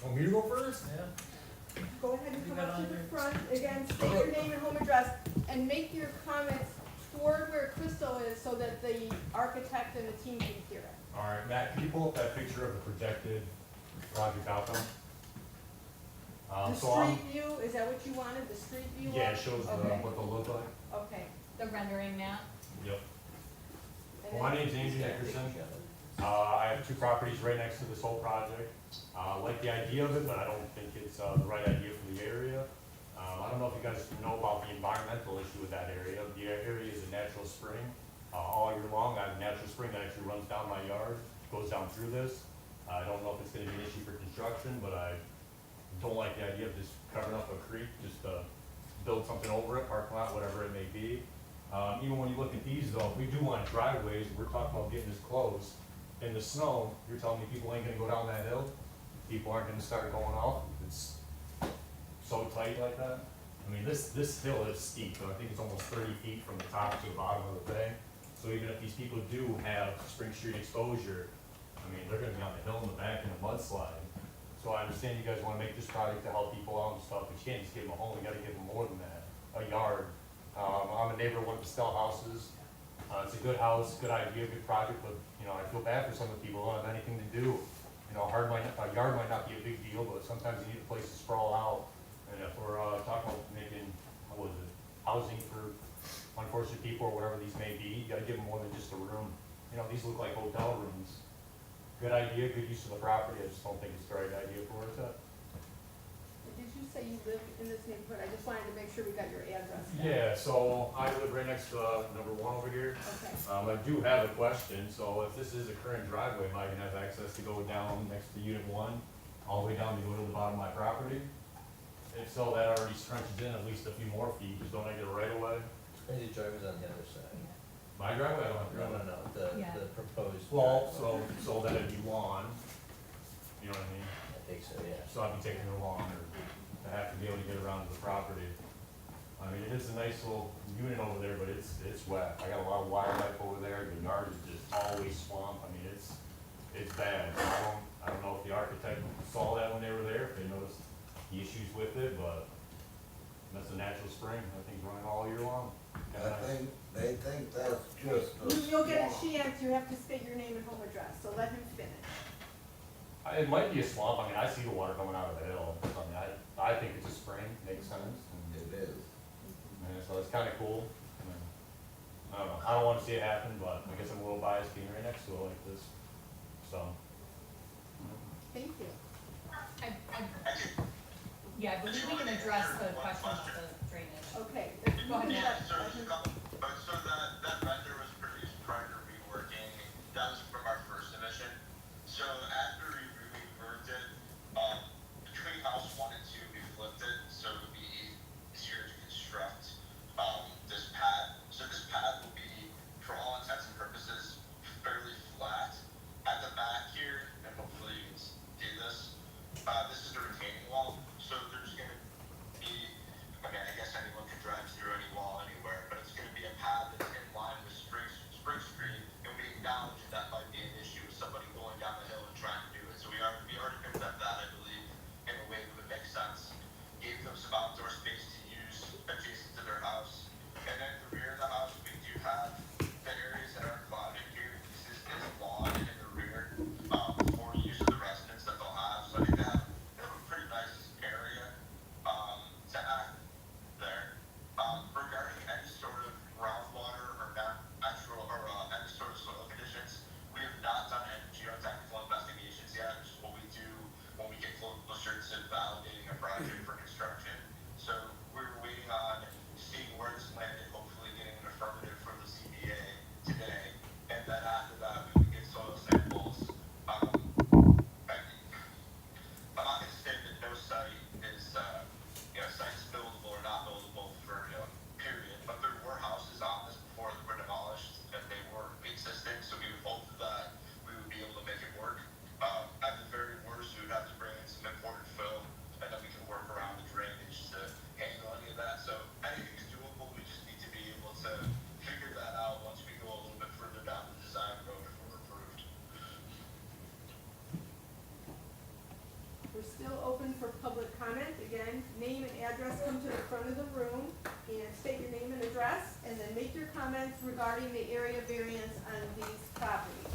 Want me to go first? Yeah. Go ahead and come up to the front, again, state your name and home address, and make your comments toward where Crystal is so that the architect and the team can hear it. All right, Matt, can you pull up that picture of the projected project outcome? The So I'm, street view, is that what you wanted, the street view? yeah, of- it shows Okay. what they'll look like. Okay. The rendering map. Yep. And Well, my then- name's Andy Nickerson. I have 2 properties right next to this whole project. I like the idea of it, but I don't think it's the right idea for the area. I don't know if you guys know about the environmental issue with that area. The area is a natural spring. All year long, I have a natural spring that actually runs down my yard, goes down through this. I don't know if it's gonna be an issue for construction, but I don't like the idea of just covering up a creek, just to build something over it, parking lot, whatever it may be. Even when you look at these though, if we do want driveways, we're talking about getting this close. In the snow, you're telling me people ain't gonna go down that hill? People aren't gonna start going off? It's so tight like that? I mean, this hill is steep, but I think it's almost 30 feet from the top to the bottom of the thing. So even if these people do have Spring Street exposure, I mean, they're gonna be on the hill in the back in a mudslide. So I understand you guys wanna make this project to help people out and stuff, but you can't just give them a home, you gotta give them more than that, a yard. I'm a neighbor of one of the Stell houses. It's a good house, good idea, good project, but, you know, I feel bad for some of the people who don't have anything to do. You know, a yard might not be a big deal, but sometimes you need a place to sprawl out. And if we're talking about making, what was it, housing for unfortunate people or whatever these may be, you gotta give them more than just a room. You know, these look like hotel rooms. Good idea, good use of the property, I just don't think it's the right idea for where it's at. Did you say you live in this neighborhood? I just wanted to make sure we got your address down. Yeah, so I live right next to number 1 over here. Okay. I do have a question, so if this is a current driveway, am I gonna have access to go down next to unit 1? all the way down to go to the bottom of my property. If so, that already trenches in at least a few more feet, just don't I get a right of way? And your driveway's on the other side. My driveway, I don't have a No, driveway. no, Yeah. the proposed. Well, driveway. so then it'd be lawn, you know what I mean? I think so, yeah. So I'd be taking the lawn, or I have to be able to get around to the property. I mean, it is a nice little unit over there, but it's wet. I got a lot of wildlife over there, the yard is just always swamp, I mean, it's bad. I don't know if the architect saw that when they were there, if they noticed the issues with it, but that's a natural spring, I think running all year long. They think that's just a You'll get a swamp. chance, you have to state your name and home address, so let him finish. It might be a swamp, I mean, I see the water coming out of the hill, I mean, I think it's a spring, makes sense. It is. And so it's kinda cool. I mean, I don't know, I don't wanna see it happen, but I guess I'm a little biased being right next to it like this, so. Thank you. Yeah, I believe we can address the question about the drainage. Okay. Go ahead, Matt. So that vendor was produced prior to reworking, that was from our first submission. So after we reworked it, between house 1 and 2, we flipped it, so it would be easier to construct, this pad. So this pad will be, for all intents and purposes, fairly flat. At the back here, and hopefully you can see this, this is the retaining wall, so there's gonna be, okay, I guess anyone can drive through any wall anywhere, but it's gonna be a pad that's in line with Spring Street, and we acknowledge that might be an issue with somebody going down the hill and trying to do it, so we already picked up that, I believe, in a way that would make sense. Gave them some outdoor space to use adjacent to their house, and then the rear of the house, we do have the areas that are clouded here, this is lawn in the rear, for use of the residents that they'll have, so I think they have a pretty nice area, to act there. Regarding any sort of groundwater or natural, or, any sort of soil conditions, we have not done any geotechnical investigations yet, which is what we do when we get closer to validating a project for construction. So we're waiting on seeing where this landed, hopefully getting an affirmative from the CBA today, and then after that, we would get soil samples. I'm not gonna say that no site is, site's buildable or not buildable for, period, but there were houses on this before that were demolished, and they were existing, so we would hope that we would be able to make it work. At the very worst, we would have to bring in some imported fill, and then we can work around the drainage to handle any of that, so anything's doable, we just need to be able to figure that out once we go a little bit further down the design road if we're approved. We're still open for public comment. Again, name and address, come to the front of the room and state your name and address, and then make your comments regarding the area variance on these properties.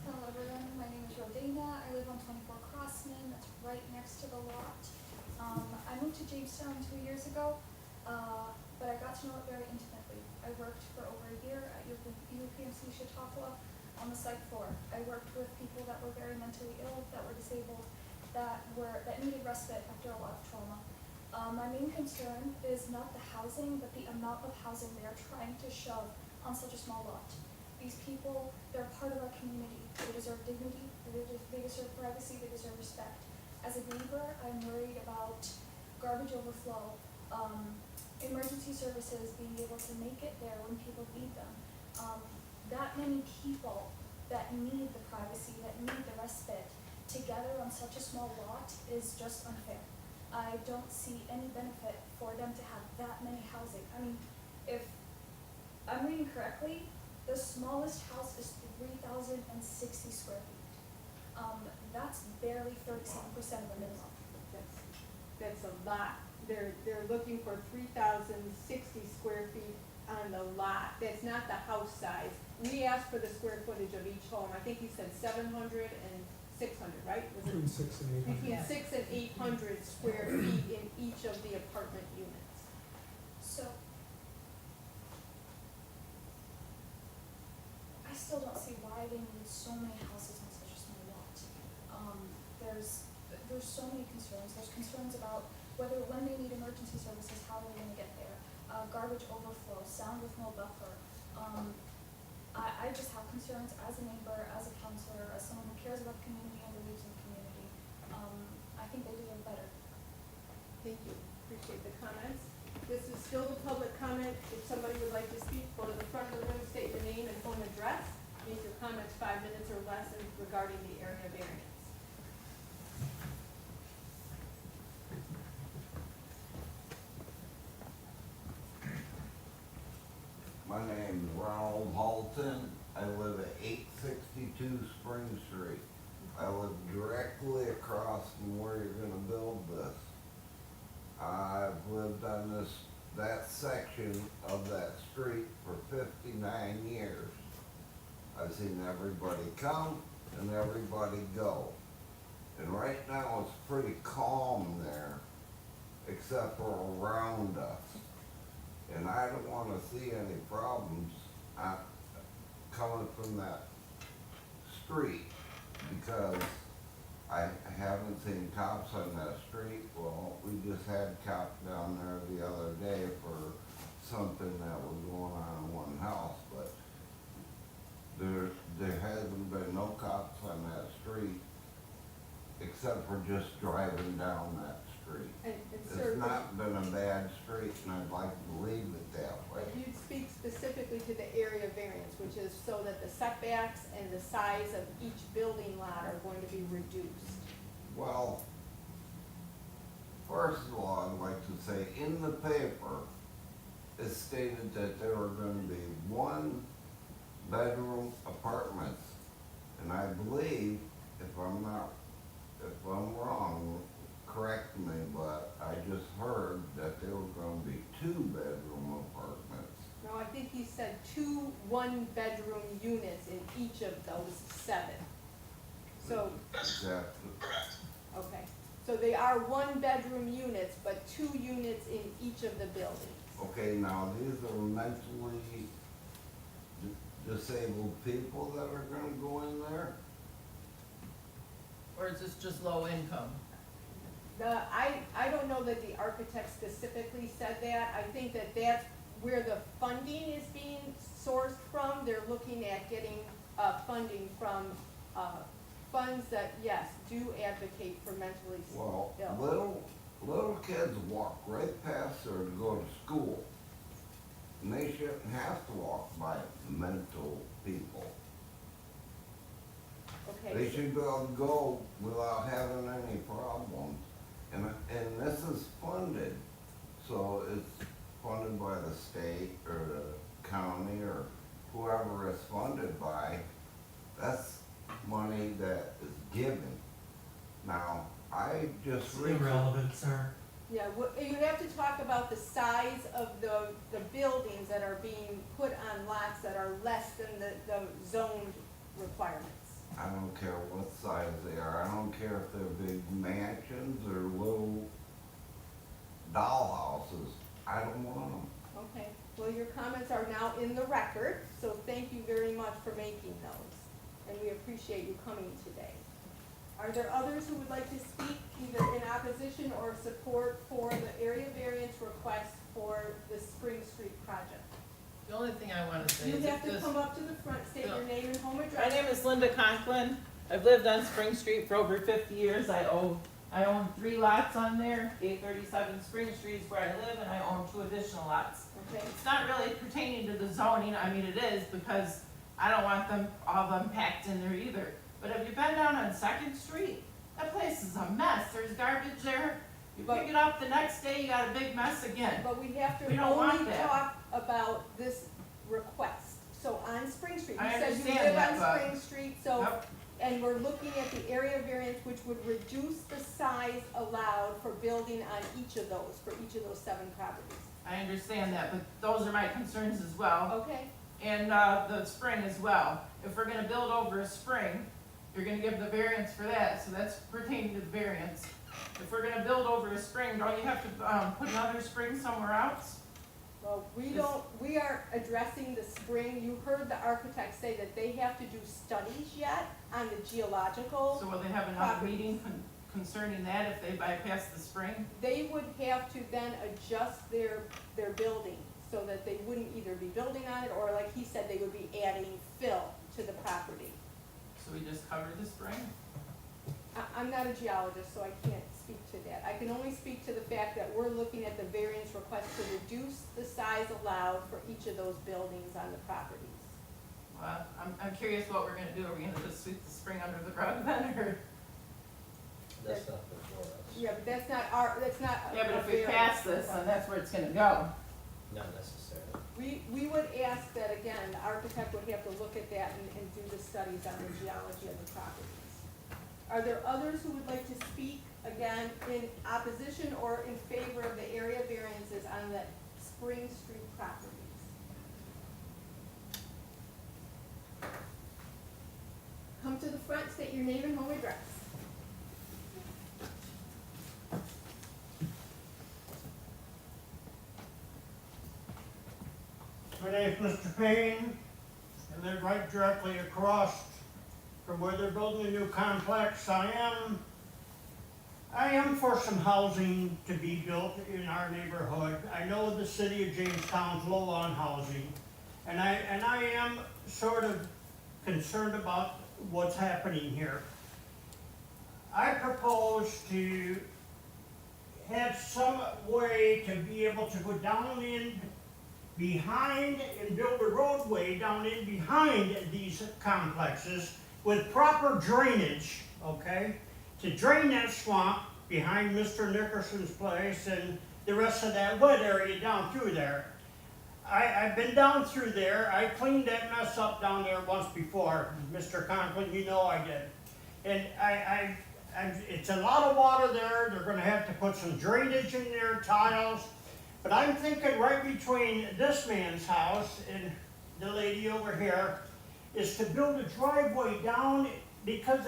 Hello everyone, my name is Rodina. I live on 24 Crossman, that's right next to the lot. I moved to Jamestown 2 years ago, but I got to know it very intimately. I worked for over a year at UPMC Chautauqua on the site floor. I worked with people that were very mentally ill, that were disabled, that needed respite after a lot of trauma. My main concern is not the housing, but the amount of housing they are trying to shove on such a small lot. These people, they're part of our community. They deserve dignity, they deserve privacy, they deserve respect. As a neighbor, I'm worried about garbage overflow, emergency services being able to make it there when people need them. That many people that need the privacy, that need the respite, together on such a small lot is just unfair. I don't see any benefit for them to have that many housing. I mean, if I'm reading correctly, the smallest house is 3,060 square feet. That's barely 37% of the minimum. That's a lot. They're looking for 3,060 square feet on the lot. That's not the house size. We asked for the square footage of each home. I think you said 700 and 600, right? Was it Between 6 and 800. between 6 and 800 square feet in each of the apartment units? So, I still don't see why they need so many houses on such a small lot. There's so many concerns. There's concerns about whether when they need emergency services, how they're gonna get there. Garbage overflow, sound with no buffer. I just have concerns as a neighbor, as a counselor, as someone who cares about the community and believes in the community. I think they deserve better. Thank you, appreciate the comments. This is still the public comment. If somebody would like to speak, go to the front of the room, state your name and home address. Make your comments 5 minutes or less regarding the area variance. My name is Ronald Halton. I live at 862 Spring Street. I live directly across from where you're gonna build this. I've lived on that section of that street for 59 years. I've seen everybody come and everybody go. And right now it's pretty calm there, except for around us. And I don't wanna see any problems coming from that street, because I haven't seen cops on that street. Well, we just had cops down there the other day for something that was going on in one house, but there hasn't been no cops on that street, except for just driving down that street. And sir, It's not been a bad street, and I'd like to leave it that way. if you'd speak specifically to the area variance, which is so that the setbacks and the size of each building lot are going to be reduced. Well, first of all, I'd like to say, in the paper, it stated that there were gonna be 1-bedroom apartments. And I believe, if I'm wrong, correct me, but I just heard that there were gonna be 2-bedroom apartments. No, I think he said 2 1-bedroom units in each of those 7. So, That's That, correct. okay, so they are 1-bedroom units, but 2 units in each of the buildings. okay, now these are mentally disabled people that are gonna go in there? Or is this just low income? I don't know that the architect specifically said that. I think that that's where the funding is being sourced from. They're looking at getting, funding from, funds that, yes, do advocate for mentally Well, ill. little kids walk right past there to go to school. And they shouldn't have to walk by mental people. Okay, They should be able to go without having any problems. And this is funded, so it's funded by the state or the county or whoever it's funded by. That's money that is given. Now, I just Irrelevant, sir. yeah, you have to talk about the size of the buildings that are being put on lots that are less than the zoned requirements. I don't care what size they are. I don't care if they're big mansions or little dollhouses. I don't want them. Okay, well, your comments are now in the record, so thank you very much for making those. And we appreciate you coming today. Are there others who would like to speak either in opposition or support for the area variance request for the Spring Street project? The only thing I wanna say You is have if to this, come up to the front, state your name and home my address. name is Linda Conklin. I've lived on Spring Street for over 50 years. I own 3 lots on there. 837 Spring Street is where I live, and I own 2 additional lots. Okay, It's not really pertaining to the zoning. I mean, it is because I don't want all them packed in there either. But have you been down on 2nd Street? That place is a mess. There's garbage there. You pick it up the next day, you got a big mess again. but we have to We don't want only that. talk about this request. So on Spring Street, you I said you understand live that, on but- Spring Street, so. Yep. And we're looking at the area variance, which would reduce the size allowed for building on each of those, for each of those 7 properties. I understand that, but those are my concerns as well. Okay, And the spring as well. If we're gonna build over a spring, you're gonna give the variance for that, so that's pertaining to the variance. If we're gonna build over a spring, don't you have to, put another spring somewhere else? well, we are addressing the spring. You heard the architect say that they have to do studies yet on the geological. So will they have another Properties. meeting concerning that if they bypass the spring? They would have to then adjust their building. so that they wouldn't either be building on it, or like he said, they would be adding fill to the property. So we just cover the spring? I'm not a geologist, so I can't speak to that. I can only speak to the fact that we're looking at the variance request to reduce the size allowed for each of those buildings on the properties. Well, I'm curious what we're gonna do. Are we gonna just sweep the spring under the rug then, or? That's not before us. Yeah, but that's not our, that's not. Yeah, but a if we variance pass this, request. then that's where it's gonna go. Not necessarily. We would ask that, again, the architect would have to look at that and do the studies on the geology of the properties. Are there others who would like to speak, again, in opposition or in favor of the area variances on the Spring Street properties? Come to the front, state your name and home address. My name's Mr. Payne. I live right directly across from where they're building a new complex. I am for some housing to be built in our neighborhood. I know the city of Jamestown's low on housing, and I am sort of concerned about what's happening here. I propose to have some way to be able to go down in behind and build a roadway down in behind these complexes with proper drainage, okay? To drain that swamp behind Mr. Nickerson's place and the rest of that wet area down through there. I've been down through there. I cleaned that mess up down there once before, Mr. Conklin, you know I did. And it's a lot of water there. They're gonna have to put some drainage in there, tiles. But I'm thinking right between this man's house and the lady over here is to build a driveway down, because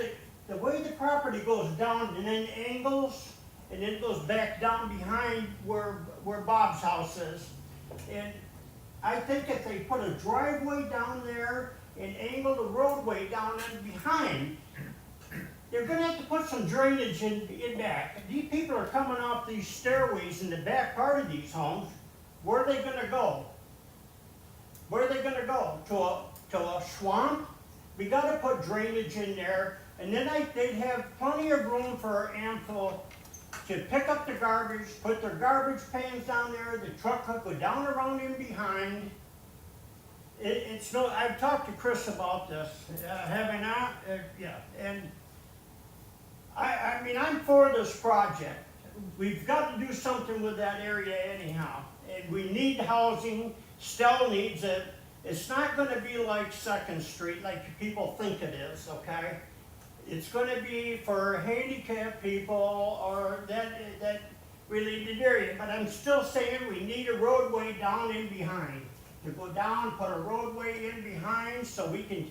the way the property goes down and then angles and then goes back down behind where Bob's house is. And I think if they put a driveway down there and angle the roadway down in behind, they're gonna have to put some drainage in back. These people are coming off these stairways in the back part of these homes. Where are they gonna go? Where are they gonna go? To a swamp? We gotta put drainage in there, and then they'd have plenty of room for ample to pick up the garbage, put their garbage cans down there, the truck could go down around in behind. It's no, I've talked to Chris about this, have I not? Yeah, and I mean, I'm for this project. We've got to do something with that area anyhow. And we need housing, Stell needs it. It's not gonna be like 2nd Street, like people think it is, okay? It's gonna be for handicapped people or that related area. But I'm still saying we need a roadway down in behind. To go down, put a roadway in behind so we can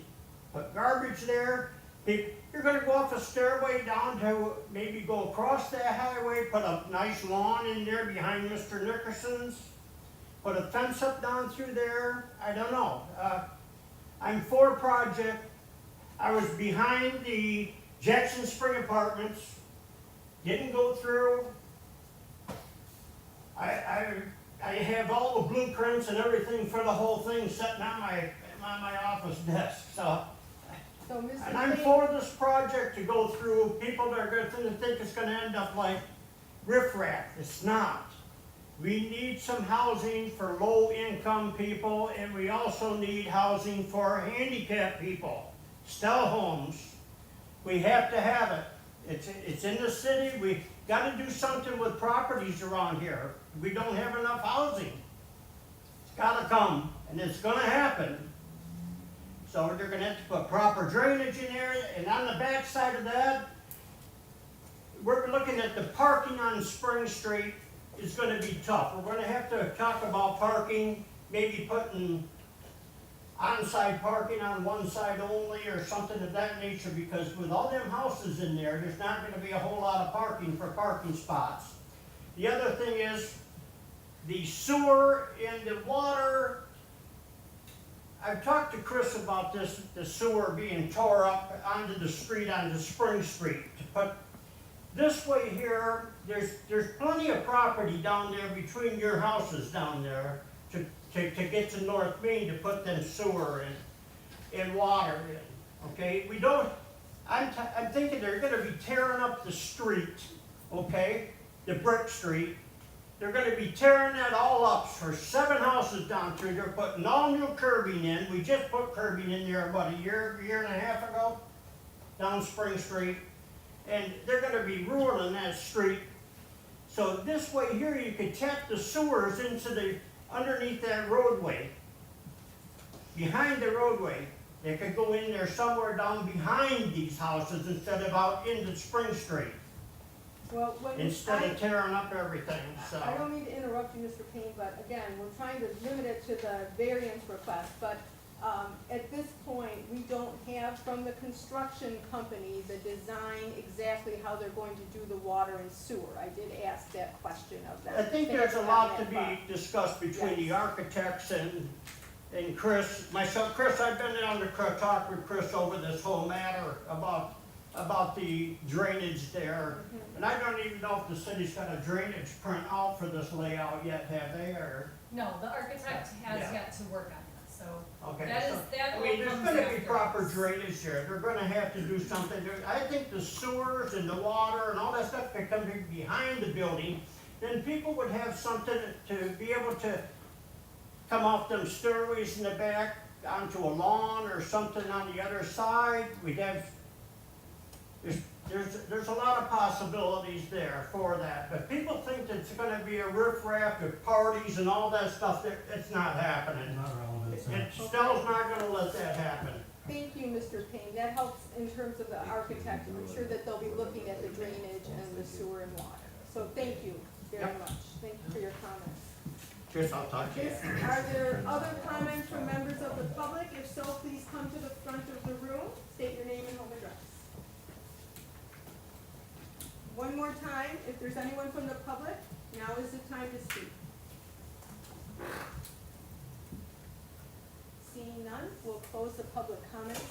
put garbage there. You're gonna go off a stairway down to maybe go across that highway, put a nice lawn in there behind Mr. Nickerson's, put a fence up down through there. I don't know. I'm for a project. I was behind the Jackson Spring Apartments, didn't go through. I have all the blueprints and everything for the whole thing sitting on my office desk. So and I'm for this project to go through. People that are going to think it's going to end up like riffraff. It's not. We need some housing for low-income people, and we also need housing for handicapped people. Stell homes. We have to have it. It's in the city. We got to do something with properties around here. We don't have enough housing. It's got to come, and it's going to happen. So they're gonna have to put proper drainage in there, and on the back side of that, we're looking at the parking on Spring Street is gonna be tough. We're gonna have to talk about parking, maybe putting on-site parking on one side only or something of that nature, because with all them houses in there, there's not gonna be a whole lot of parking for parking spots. The other thing is the sewer and the water. I've talked to Chris about this, the sewer being tore up onto the street, onto Spring Street. But this way here, there's plenty of property down there between your houses down there to to get to North Main to put them sewer and water in, okay? We don't, I'm thinking they're gonna be tearing up the street, okay? The brick street. They're gonna be tearing that all up for 7 houses down through. They're putting all new curbing in. We just put curbing in there about a year and a half ago, down Spring Street. And they're gonna be ruining that street. So this way here, you could tap the sewers into the, underneath that roadway. Behind the roadway. They could go in there somewhere down behind these houses instead of out into Spring Street. Well, when Instead of tearing up everything, so. I don't mean to interrupt you, Mr. Payne, but again, we're trying to limit it to the variance request, but, at this point, we don't have from the construction company the design exactly how they're going to do the water and sewer. I did ask that question of them. I think there's a lot to be discussed between the Yes. architects and Chris. Myself, Chris, I've been down to talk with Chris over this whole matter about the drainage there. Mhm. And I don't even know if the city's got a drainage print out for this layout yet, have they, or? No, the architect has Yeah. yet to work on that, so Okay, that so, is, that I all mean, there's comes gonna be after proper this. drainage there. They're gonna have to do something. I think the sewers and the water and all that stuff could come behind the building. Then people would have something to be able to come off them stairways in the back onto a lawn or something on the other side. We'd have, there's a lot of possibilities there for that. But people think that it's gonna be a riffraff of parties and all that stuff. It's not happening. Not relevant, so. Stell's not gonna let that happen. Thank you, Mr. Payne. That helps in terms of the architect. I'm sure that they'll be looking at the drainage and the sewer and water. So thank you very Yep. much. Thank you for your comments. Chris, I'll talk to you. Are there other comments from members of the public? If so, please come to the front of the room, state your name and home address. One more time, if there's anyone from the public, now is the time to speak. Seeing none, we'll close the public comment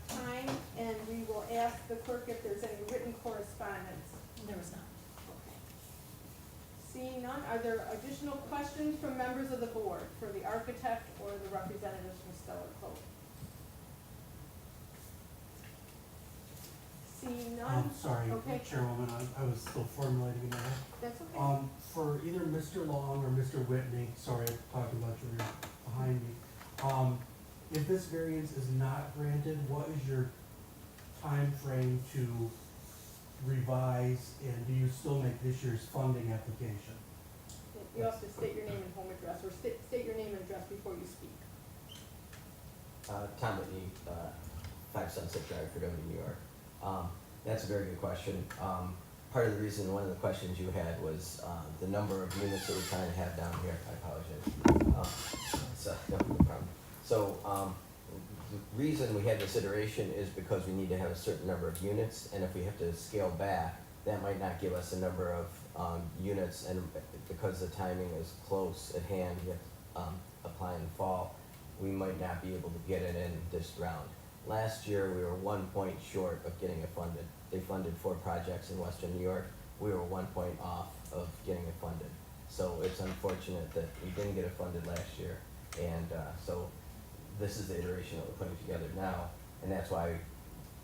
time, and we will ask the clerk if there's any written correspondence. There was none. Okay. Seeing none, are there additional questions from members of the board for the architect or the representatives from Stellar Code? Seeing none? Sorry, Okay. Chairwoman, I was still formulating that. That's okay. For either Mr. Long or Mr. Whitney, sorry, I'm talking about you behind me. If this variance is not granted, what is your time frame to revise, and do you still make this year's funding application? You have to state your name and home address, or state your name and address before you speak. Tom Whitney, 5 Sunset Drive, Fredonia, New York. That's a very good question. Part of the reason, one of the questions you had was the number of units that we're trying to have down here. I apologize. No problem. So the reason we had this iteration is because we need to have a certain number of units, and if we have to scale back, that might not give us a number of units, and because the timing is close at hand, we have to apply in the fall, we might not be able to get it in this round. Last year, we were 1 point short of getting it funded. They funded 4 projects in Western New York. We were 1 point off of getting it funded. So it's unfortunate that we didn't get it funded last year. And so this is the iteration that we're putting together now. And that's why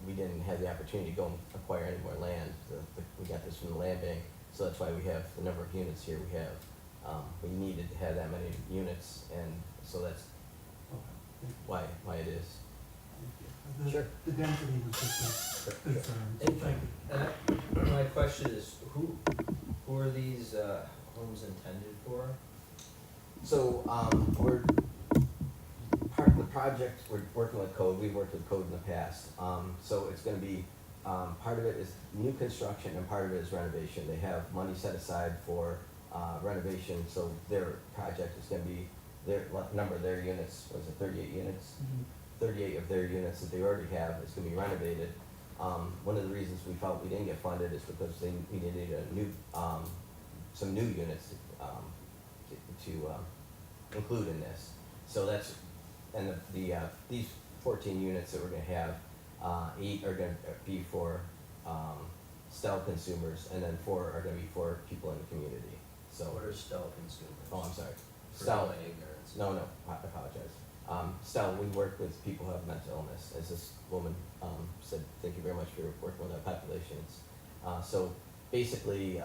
we didn't have the opportunity to go and acquire any more land. We got this from the land bank. So that's why we have the number of units here we have. We needed to have that many units, and so that's why it is. Sure. The density was just a concern. Thank you. My question is, who are these homes intended for? So, we're, part of the project, we're working with code, we've worked with code in the past. So it's gonna be, part of it is new construction and part of it is renovation. They have money set aside for, renovation, so their project is gonna be, their, number of their units, was it 38 units? 38 of their units that they already have is gonna be renovated. One of the reasons we felt we didn't get funded is because we needed a new, some new units to include in this. So that's, and these 14 units that we're gonna have, 8 are gonna be for Stell consumers, and then 4 are gonna be for people in the community. So What are Stell consumers? Oh, I'm sorry. Stell. my ignorance. No, I apologize. Stella, we work with people who have mental illness, as this woman, said, thank you very much for working with our populations. So basically,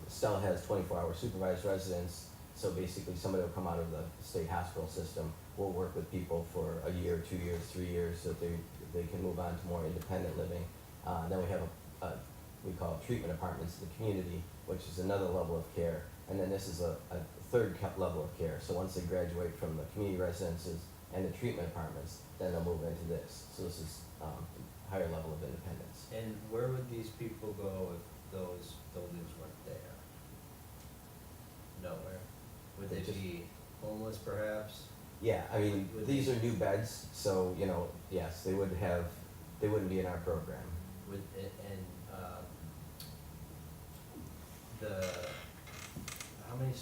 Stella has 24-hour supervised residence, so basically somebody will come out of the state hospital system, will work with people for a year, 2 years, 3 years, so that they can move on to more independent living. Then we have we call it treatment apartments in the community, which is another level of care. And then this is a third level of care. So once they graduate from the community residences and the treatment apartments, then they'll move into this. So this is higher level of independence. And where would these people go if those buildings weren't there? Nowhere. Would they be homeless perhaps? Yeah, I mean, Would these they- are new beds, so, you know, yes, they wouldn't be in our program. Would, how many,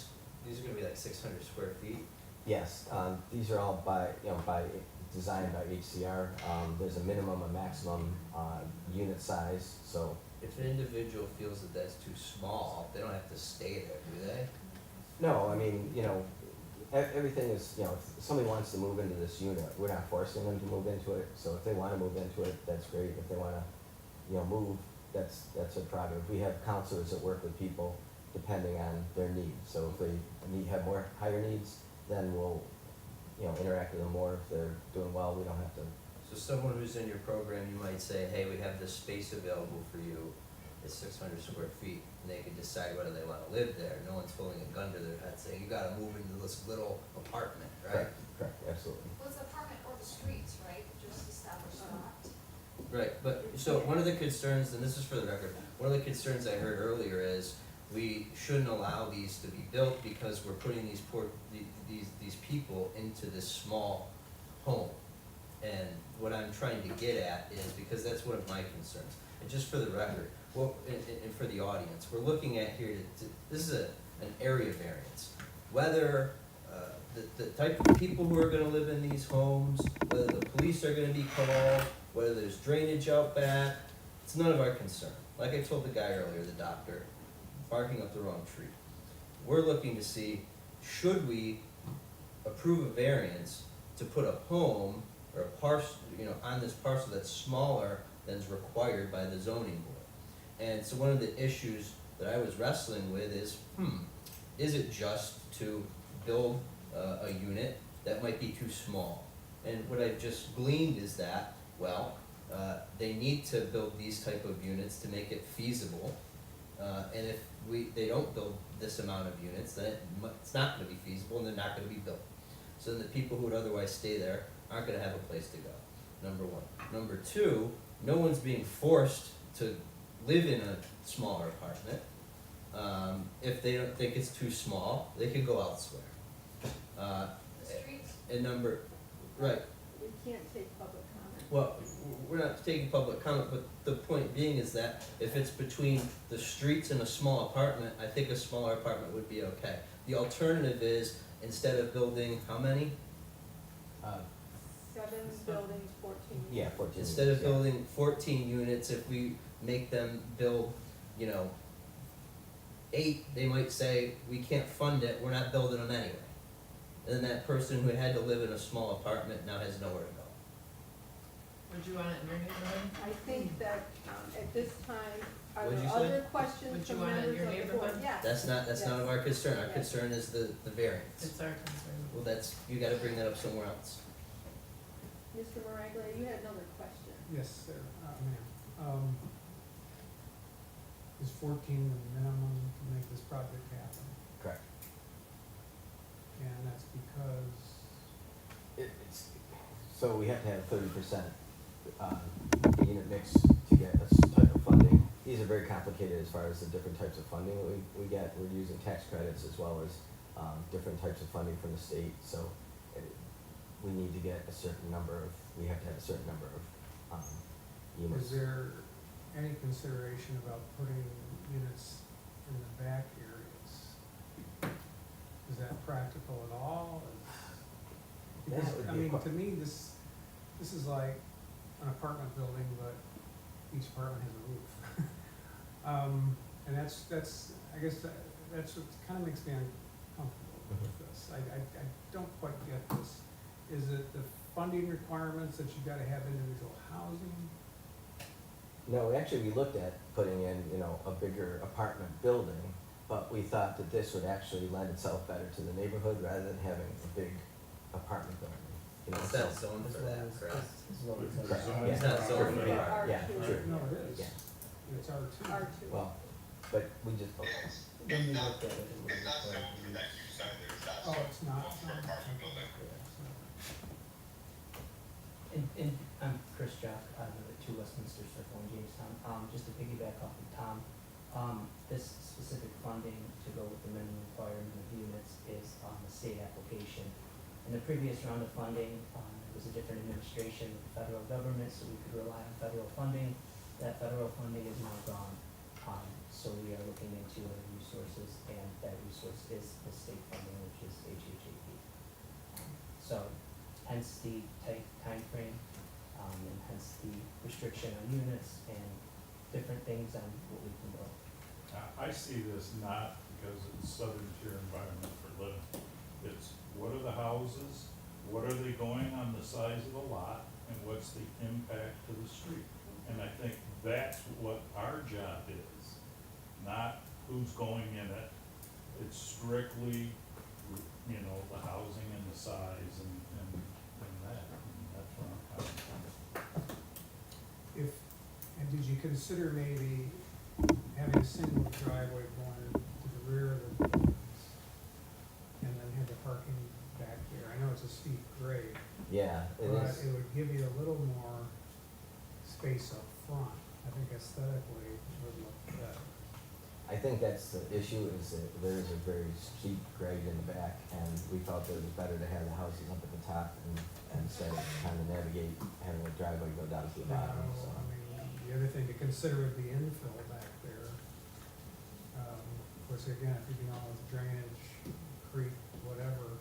these are gonna be like 600 square feet? Yes, these are all designed by HCR. There's a minimum, a maximum, unit size, so. If an individual feels that that's too small, they don't have to stay there, do they? No, I mean, you know, everything is, you know, if somebody wants to move into this unit, we're not forcing them to move into it. So if they wanna move into it, that's great. If they wanna, you know, move, that's a prerogative. We have counselors that work with people depending on their needs. So if they have higher needs, then we'll, you know, interact with them more. If they're doing well, we don't have to. So someone who's in your program, you might say, hey, we have this space available for you, it's 600 square feet, and they can decide whether they wanna live there. No one's pulling a gun to their head saying, you gotta move into this little apartment, right? Correct, absolutely. Was the apartment or the streets, right? Just established that. Right, but, so one of the concerns, and this is for the record, one of the concerns I heard earlier is we shouldn't allow these to be built because we're putting these these people into this small home. And what I'm trying to get at is, because that's one of my concerns, and just for the record, well, and for the audience, we're looking at here, this is an area variance. Whether the type of people who are gonna live in these homes, whether the police are gonna be called, whether there's drainage out back, it's none of our concern. Like I told the guy earlier, the doctor, barking up the wrong tree. We're looking to see, should we approve a variance to put a home or a parcel, you know, on this parcel that's smaller than is required by the zoning board? And so one of the issues that I was wrestling with is it just to build a unit that might be too small? And what I've just gleaned is that, well, they need to build these type of units to make it feasible. And if they don't build this amount of units, then it's not gonna be feasible and they're not gonna be built. So then the people who would otherwise stay there aren't gonna have a place to go, number one. Number two, no one's being forced to live in a smaller apartment. If they don't think it's too small, they could go elsewhere. Streets. And right, We can't take public comment. well, we're not taking public comment, but the point being is that if it's between the streets and a small apartment, I think a smaller apartment would be okay. The alternative is, instead of building, how many? 7 buildings, 14. Yeah, 14. Instead of yeah. building 14 units, if we make them build, you know, 8, they might say, we can't fund it, we're not building them anyway. And then that person who had to live in a small apartment now has nowhere to go. Would you want it in your neighborhood? I think that, at this time, are What'd there you say? other questions Would you from want it in members your of the board? neighborhood? Yes. That's none of our concern, our Yes. concern is the variance. It's our concern. Well, you gotta bring that up somewhere else. Mr. Maraglia, you had another question. Yes, sir, ma'am. Is 14 the minimum to make this project happen? Correct. And that's because, So we have to have 30% unit mix to get this type of funding. These are very complicated as far as the different types of funding that we get. We're using tax credits as well as different types of funding from the state. So we need to get we have to have a certain number of units. is there any consideration about putting units in the back areas? Is that practical at all? Because, That would I be a mean, to me, this is like an apartment building, but each apartment has a roof. And that's, I guess that's what kind of makes me uncomfortable. with this. I don't quite get this. Is it the funding requirements that you gotta have individual housing? No, actually, we looked at putting in, you know, a bigger apartment building, but we thought that this would actually lend itself better to the neighborhood rather than having a big apartment building. You know, It's so- not zoned for that, correct? Correct, Yeah. yeah. It's not zoned for Yeah, art. yeah, R2. sure, No, it is. yeah, It's R2. R2. well, but we just, okay. When we looked at it, it's not zoned for that use either, it's not Oh, zoned it's not. for apartment building. And I'm Chris Jock, I live at 2 Westminster Circle in Jamestown. Just to piggyback off of Tom, this specific funding to go with the minimum requirement of units is on the state application. In the previous round of funding, it was a different administration with the federal government, so we could rely on federal funding. That federal funding is now gone. So we are looking into other resources, and that resource is the state funding, which is HHAP. So hence the tight timeframe, and hence the restriction on units and different things on what we can build. I see this not because it's southern tier environment for living. It's what are the houses, what are they going on the size of the lot, and what's the impact to the street? And I think that's what our job is, not who's going in it. It's strictly, you know, the housing and the size and that, and that's where I'm coming from. And did you consider maybe having a single driveway going to the rear of the buildings? And then have the parking back here? I know it's a steep grade, Yeah, it but is. it would give you a little more space up front. I think aesthetically it would look better. I think that's the issue, is that there is a very steep grade in the back, and we felt that it was better to have the houses up at the top and instead of trying to navigate, having a driveway go down to the bottom, so. I mean, the other thing to consider would be infill back there. Of course, again, if you know, drainage, creek, whatever.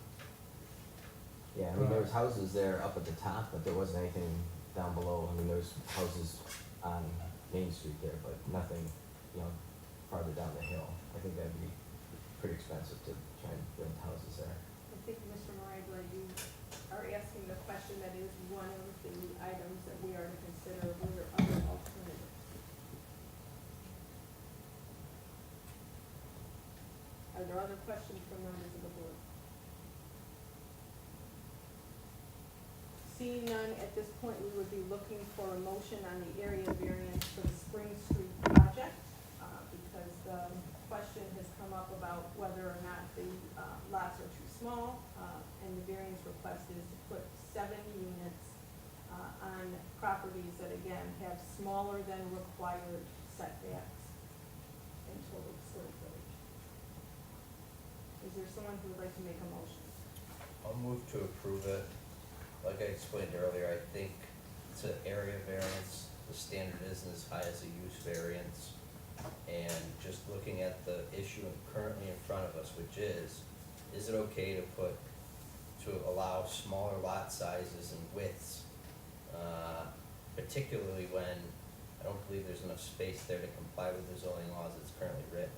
Yeah, I mean, there was houses there up at the top, but there wasn't anything down below. I mean, there was houses on Main Street there, but nothing, you know, farther down the hill. I think that'd be pretty expensive to try and build houses there. I think, Mr. Moraglia, you are asking the question that is one of the items that we are to consider, were there other alternatives? Are there other questions from members of the board? Seeing none, at this point, we would be looking for a motion on the area variance for the Spring Street project, because the question has come up about whether or not the lots are too small, and the variance request is to put 7 units on properties that, again, have smaller than required setbacks in total square footage. Is there someone who would like to make a motion? I'll move to approve it. Like I explained earlier, I think it's an area variance. The standard isn't as high as a use variance. And just looking at the issue currently in front of us, which is it okay to allow smaller lot sizes and widths? Particularly when I don't believe there's enough space there to comply with the zoning laws that's currently written.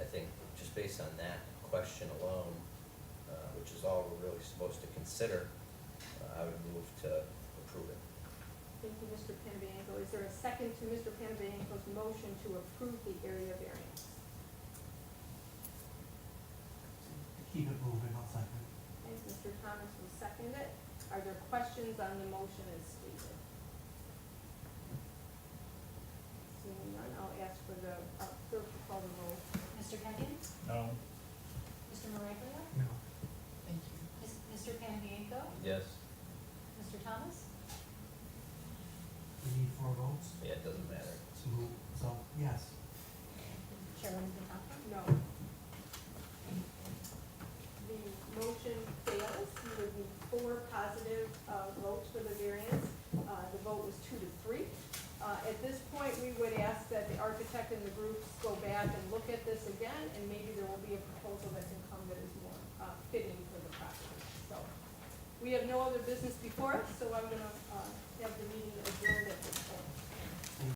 I think just based on that question alone, which is all we're really supposed to consider, I would move to approve it. Thank you, Mr. Panabianco. Is there a second to Mr. Panabianco's motion to approve the area variance? Keep it moving, I'll second. Okay, Mr. Thomas will second it. Are there questions on the motion as stated? Seeing none, I'll ask for the clerk to call the roll. Mr. Kenyon? No, Mr. Moraglia? No. Thank you. Mr. Panabianco? Yes? Mr. Thomas? We need 4 votes, Yeah, it doesn't matter. so yes. Chairwoman DeTalka? No. The motion fails. You would need 4 positive votes for the variance. The vote was 2 to 3. At this point, we would ask that the architect and the groups go back and look at this again, and maybe there will be a proposal that can come that is more fitting for the property. So, we have no other business before us, so I'm gonna